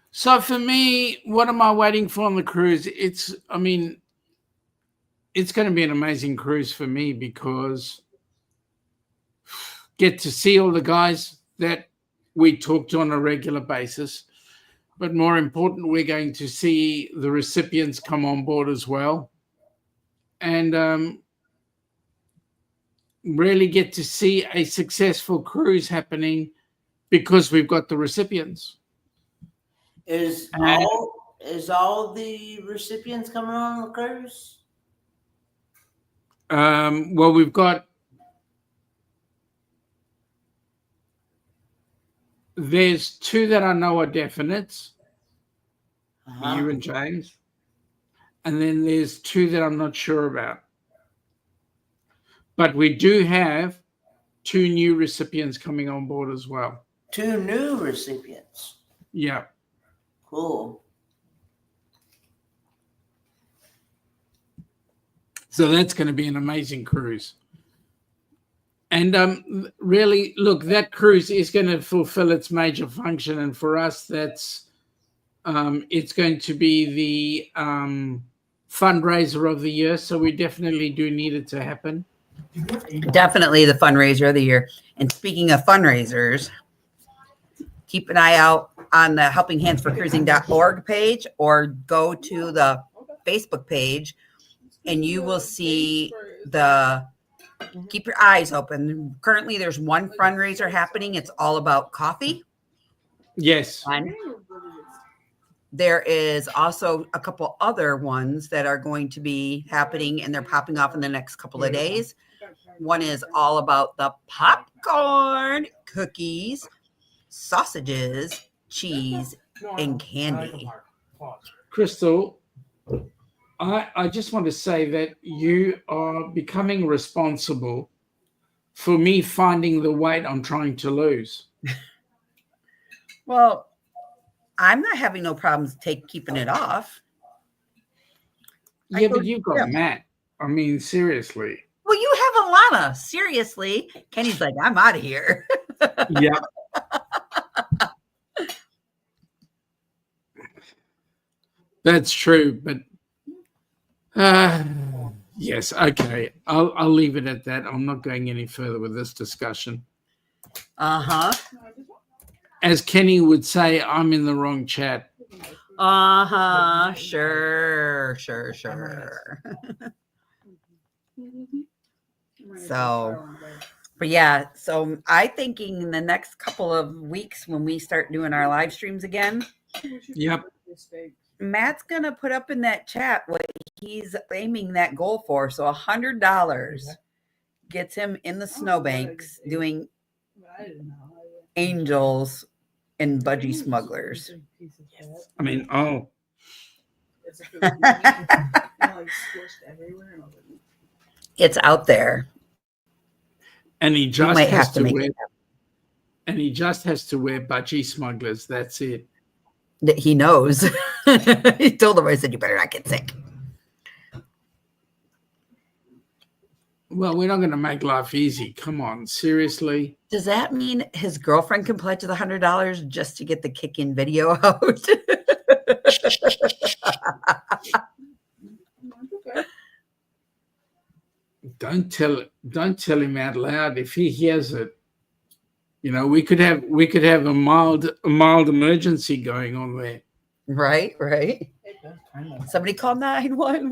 So for me, what am I waiting for on the cruise? It's going to be an amazing cruise for me because get to see all the guys that we talk to on a regular basis. But more important, we're going to see the recipients come on board as well. And really get to see a successful cruise happening because we've got the recipients. Is all the recipients coming on the cruise? Well, we've got there's two that I know are definites, you and James, and then there's two that I'm not sure about. But we do have 2 new recipients coming on board as well. 2 new recipients. Yeah. Cool. So that's going to be an amazing cruise. And really, look, that cruise is going to fulfill its major function. And for us, that's it's going to be the fundraiser of the year. So we definitely do need it to happen. Definitely the fundraiser of the year. And speaking of fundraisers, keep an eye out on the HelpingHands4Cruising.org page or go to the Facebook page and you will see keep your eyes open. Currently, there's one fundraiser happening. It's all about coffee. Yes. there is also a couple other ones that are going to be happening, and they're popping off in the next couple of days. One is all about the popcorn, cookies, sausages, cheese, and candy. Crystal, I just want to say that you are becoming responsible for me finding the weight I'm trying to lose. Well, I'm not having no problems keeping it off. Yeah, but you've got Matt. I mean, seriously. Well, you have Alana. Seriously. Kenny's like, I'm out of here. Yeah. That's true, but yes, okay. I'll leave it at that. I'm not going any further with this discussion. Uh-huh. As Kenny would say, I'm in the wrong chat. Uh-huh. Sure. So, but yeah, so I'm thinking in the next couple of weeks when we start doing our live streams again. Yep. Matt's gonna put up in that chat what he's aiming that goal for. So $100 gets him in the snowbanks doing angels and budgie smugglers. I mean, It's out there. And he just might has have to to make wear it and he just has to wear budgie smugglers. That's it. That he knows. He told him, I said, you better not get sick. Well, we're not going to make life easy. Come on, seriously. Does that mean his girlfriend can pledge the $100 just to get the kick-in video out? Don't tell him out loud if he hears it. You know, we could have a mild emergency going on there. Right. Somebody call 911.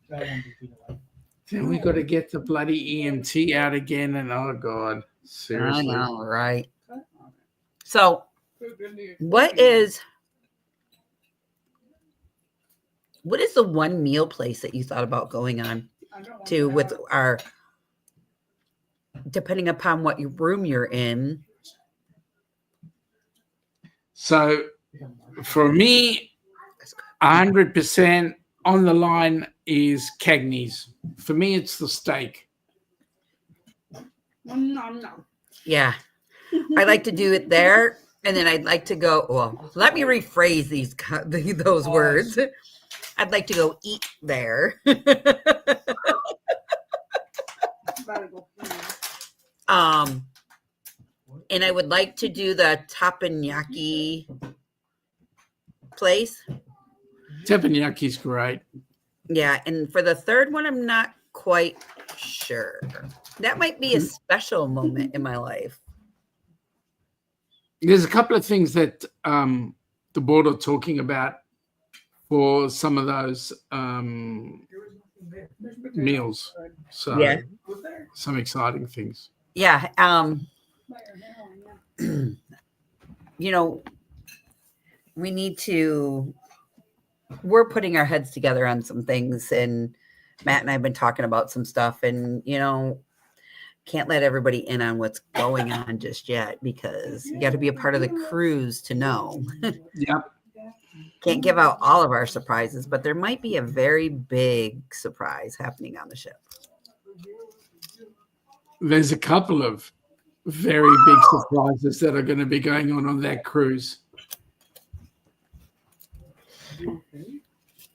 Then we got to get the bloody EMT out again, and oh God, seriously. I know, right? So, what is the one meal place that you thought about going on to with our, depending upon what room you're in? So, for me, 100% on the line is Cagney's. For me, it's the steak. Yeah. I like to do it there, and then I'd like to go, well, let me rephrase those words. I'd like to go eat there. And I would like to do the teppanyaki place. Teppanyaki great. Yeah, and for the third one, I'm not quite sure. That might be a special moment in my life. There's a couple of things that the board are talking about for some of those meals. So, yeah, some exciting things. Yeah. You know, we're putting our heads together on some things, and Matt and I have been talking about some stuff, and, you know, can't let everybody in on what's going on just yet, because you got to be a part of the cruise to know. Yep. Can't give out all of our surprises, but there might be a very big surprise happening on the ship. There's a couple of very big surprises that are going to be going on that cruise.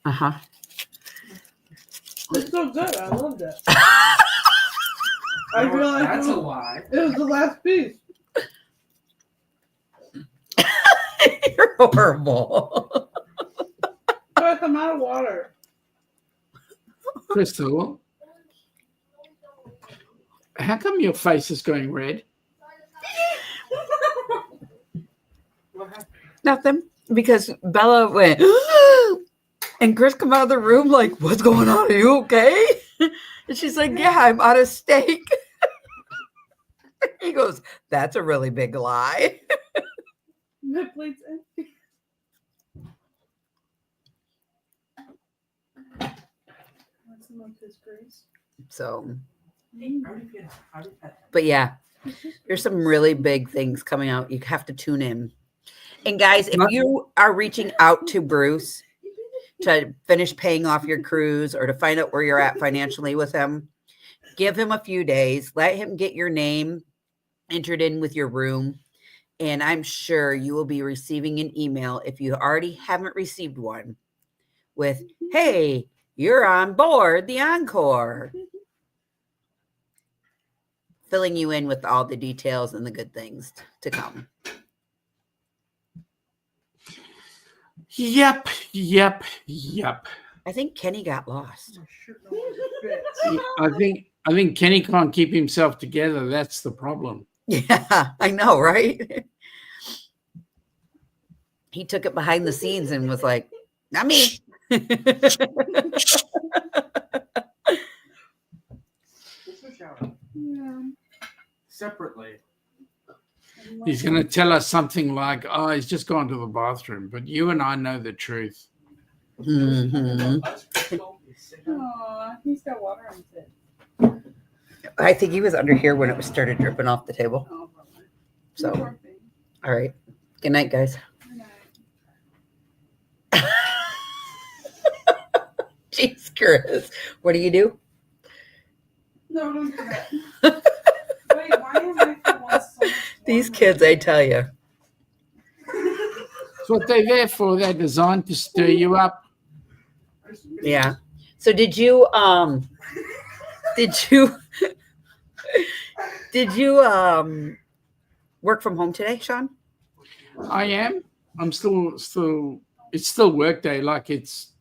Uh-huh. It's so good. I love that. I realized That's a lie. it was the last piece. You're horrible. Guys, I'm out of water. Crystal, how come your face is going red? Nothing, because Bella went, and Chris come out of the room like, what's going on? Are you okay? And she's like, yeah, I'm out of steak. He goes, that's a really big lie. My plate's empty. Want some of his grace? So, Mm. but yeah, there's some really big things coming out. You have to tune in. And guys, if you are reaching out to Bruce to finish paying off your cruise or to find out where you're at financially with him, give him a few days. Let him get your name entered in with your room. And I'm sure you will be receiving an email if you already haven't received one with, hey, you're on board the Encore. Filling you in with all the details and the good things to come. Yep. I think Kenny got lost. I think Kenny can't keep himself together. That's the problem. Yeah, I know, right? He took it behind the scenes and was like, not me. Yeah. Separately. He's going to tell us something like, oh, he's just gone to the bathroom. But you and I know the truth. Mhm. Aw, he's got water on his head. I think he was under here when it was started dripping off the table. Oh, probably. So, Poor thing. all right. Good night, guys. Good night. Jeez, Chris. What do you do? No, don't do that. Wait, why am I for once so much These warmer? kids, I tell you. That's what they're there for. They're designed to stir you up. Yeah. So did you work from home today, Sean? I am. I'm still it's still work day. Like it's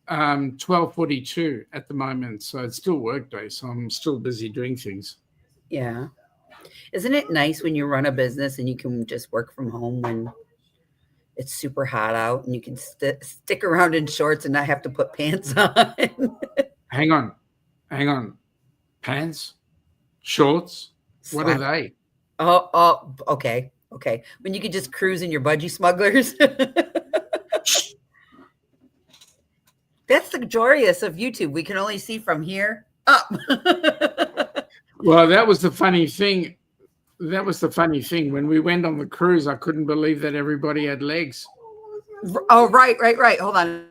12:42 at the moment. So it's still work day. So I'm still busy doing things. Yeah. Isn't it nice when you run a business and you can just work from home when it's super hot out and you can stick around in shorts and not have to put pants on? Hang on. Pants? Shorts? What are they? Oh, okay. When you could just cruise in your budgie smugglers. That's the joyous of YouTube. We can only see from here up. Well, that was the funny thing. When we went on the cruise, I couldn't believe that everybody had legs. Oh, right. Hold on.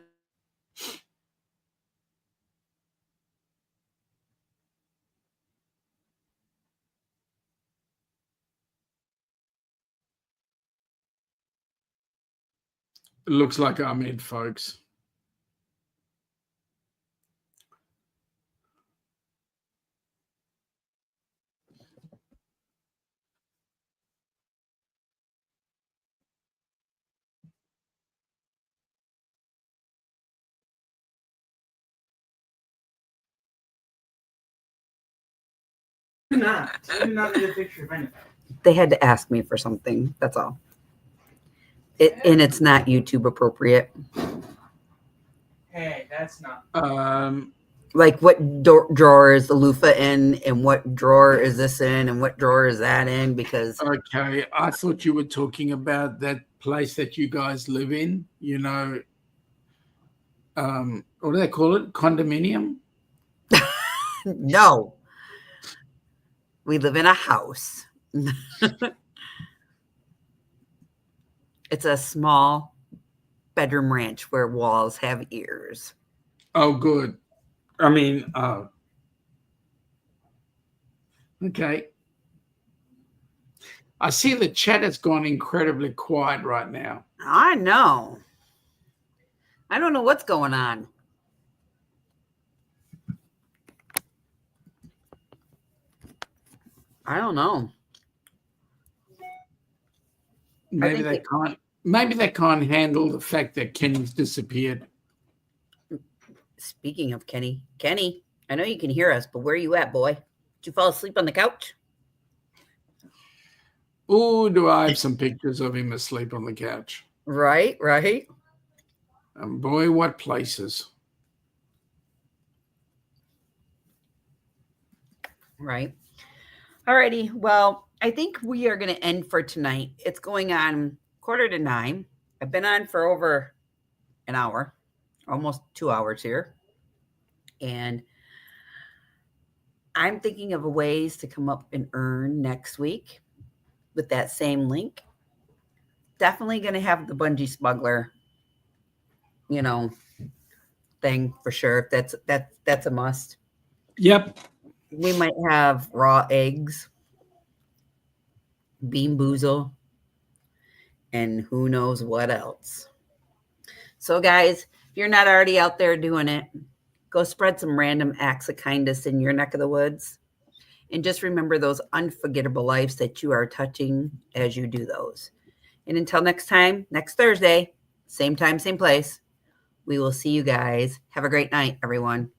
It looks like I'm in, folks. I do not need a picture of anything. They had to ask me for something. That's all. And it's not YouTube appropriate. Hey, that's not. Like what drawer is the loofah in, and what drawer is this in, and what drawer is that in? Because Okay, I thought you were talking about that place that you guys live in. You know, what do they call it? Condominium? no, we live in a house. It's a small bedroom ranch where walls have ears. Oh, good. I mean, okay. I see the chat has gone incredibly quiet right now. I know. I don't know what's going on. I don't know. Maybe they can't. Maybe they can't handle the fact that Kenny's disappeared. Speaking of Kenny, I know you can hear us, but where are you at, boy? Did you fall asleep on the couch? Oh, do I have some pictures of him asleep on the couch? Right. Boy, what places. Right. Alrighty. Well, I think we are going to end for tonight. It's going on 8:45. I've been on for over an hour, almost 2 hours here. And I'm thinking of ways to come up and earn next week with that same link. Definitely going to have the bungee smuggler, thing for sure. That's a must. Yep. We might have raw eggs, bean boozle, and who knows what else. So, guys, if you're not already out there doing it, go spread some random acts of kindness in your neck of the woods. And just remember those unforgettable lives that you are touching as you do those. And until next time, next Thursday, same time, same place, we will see you guys. Have a great night, everyone.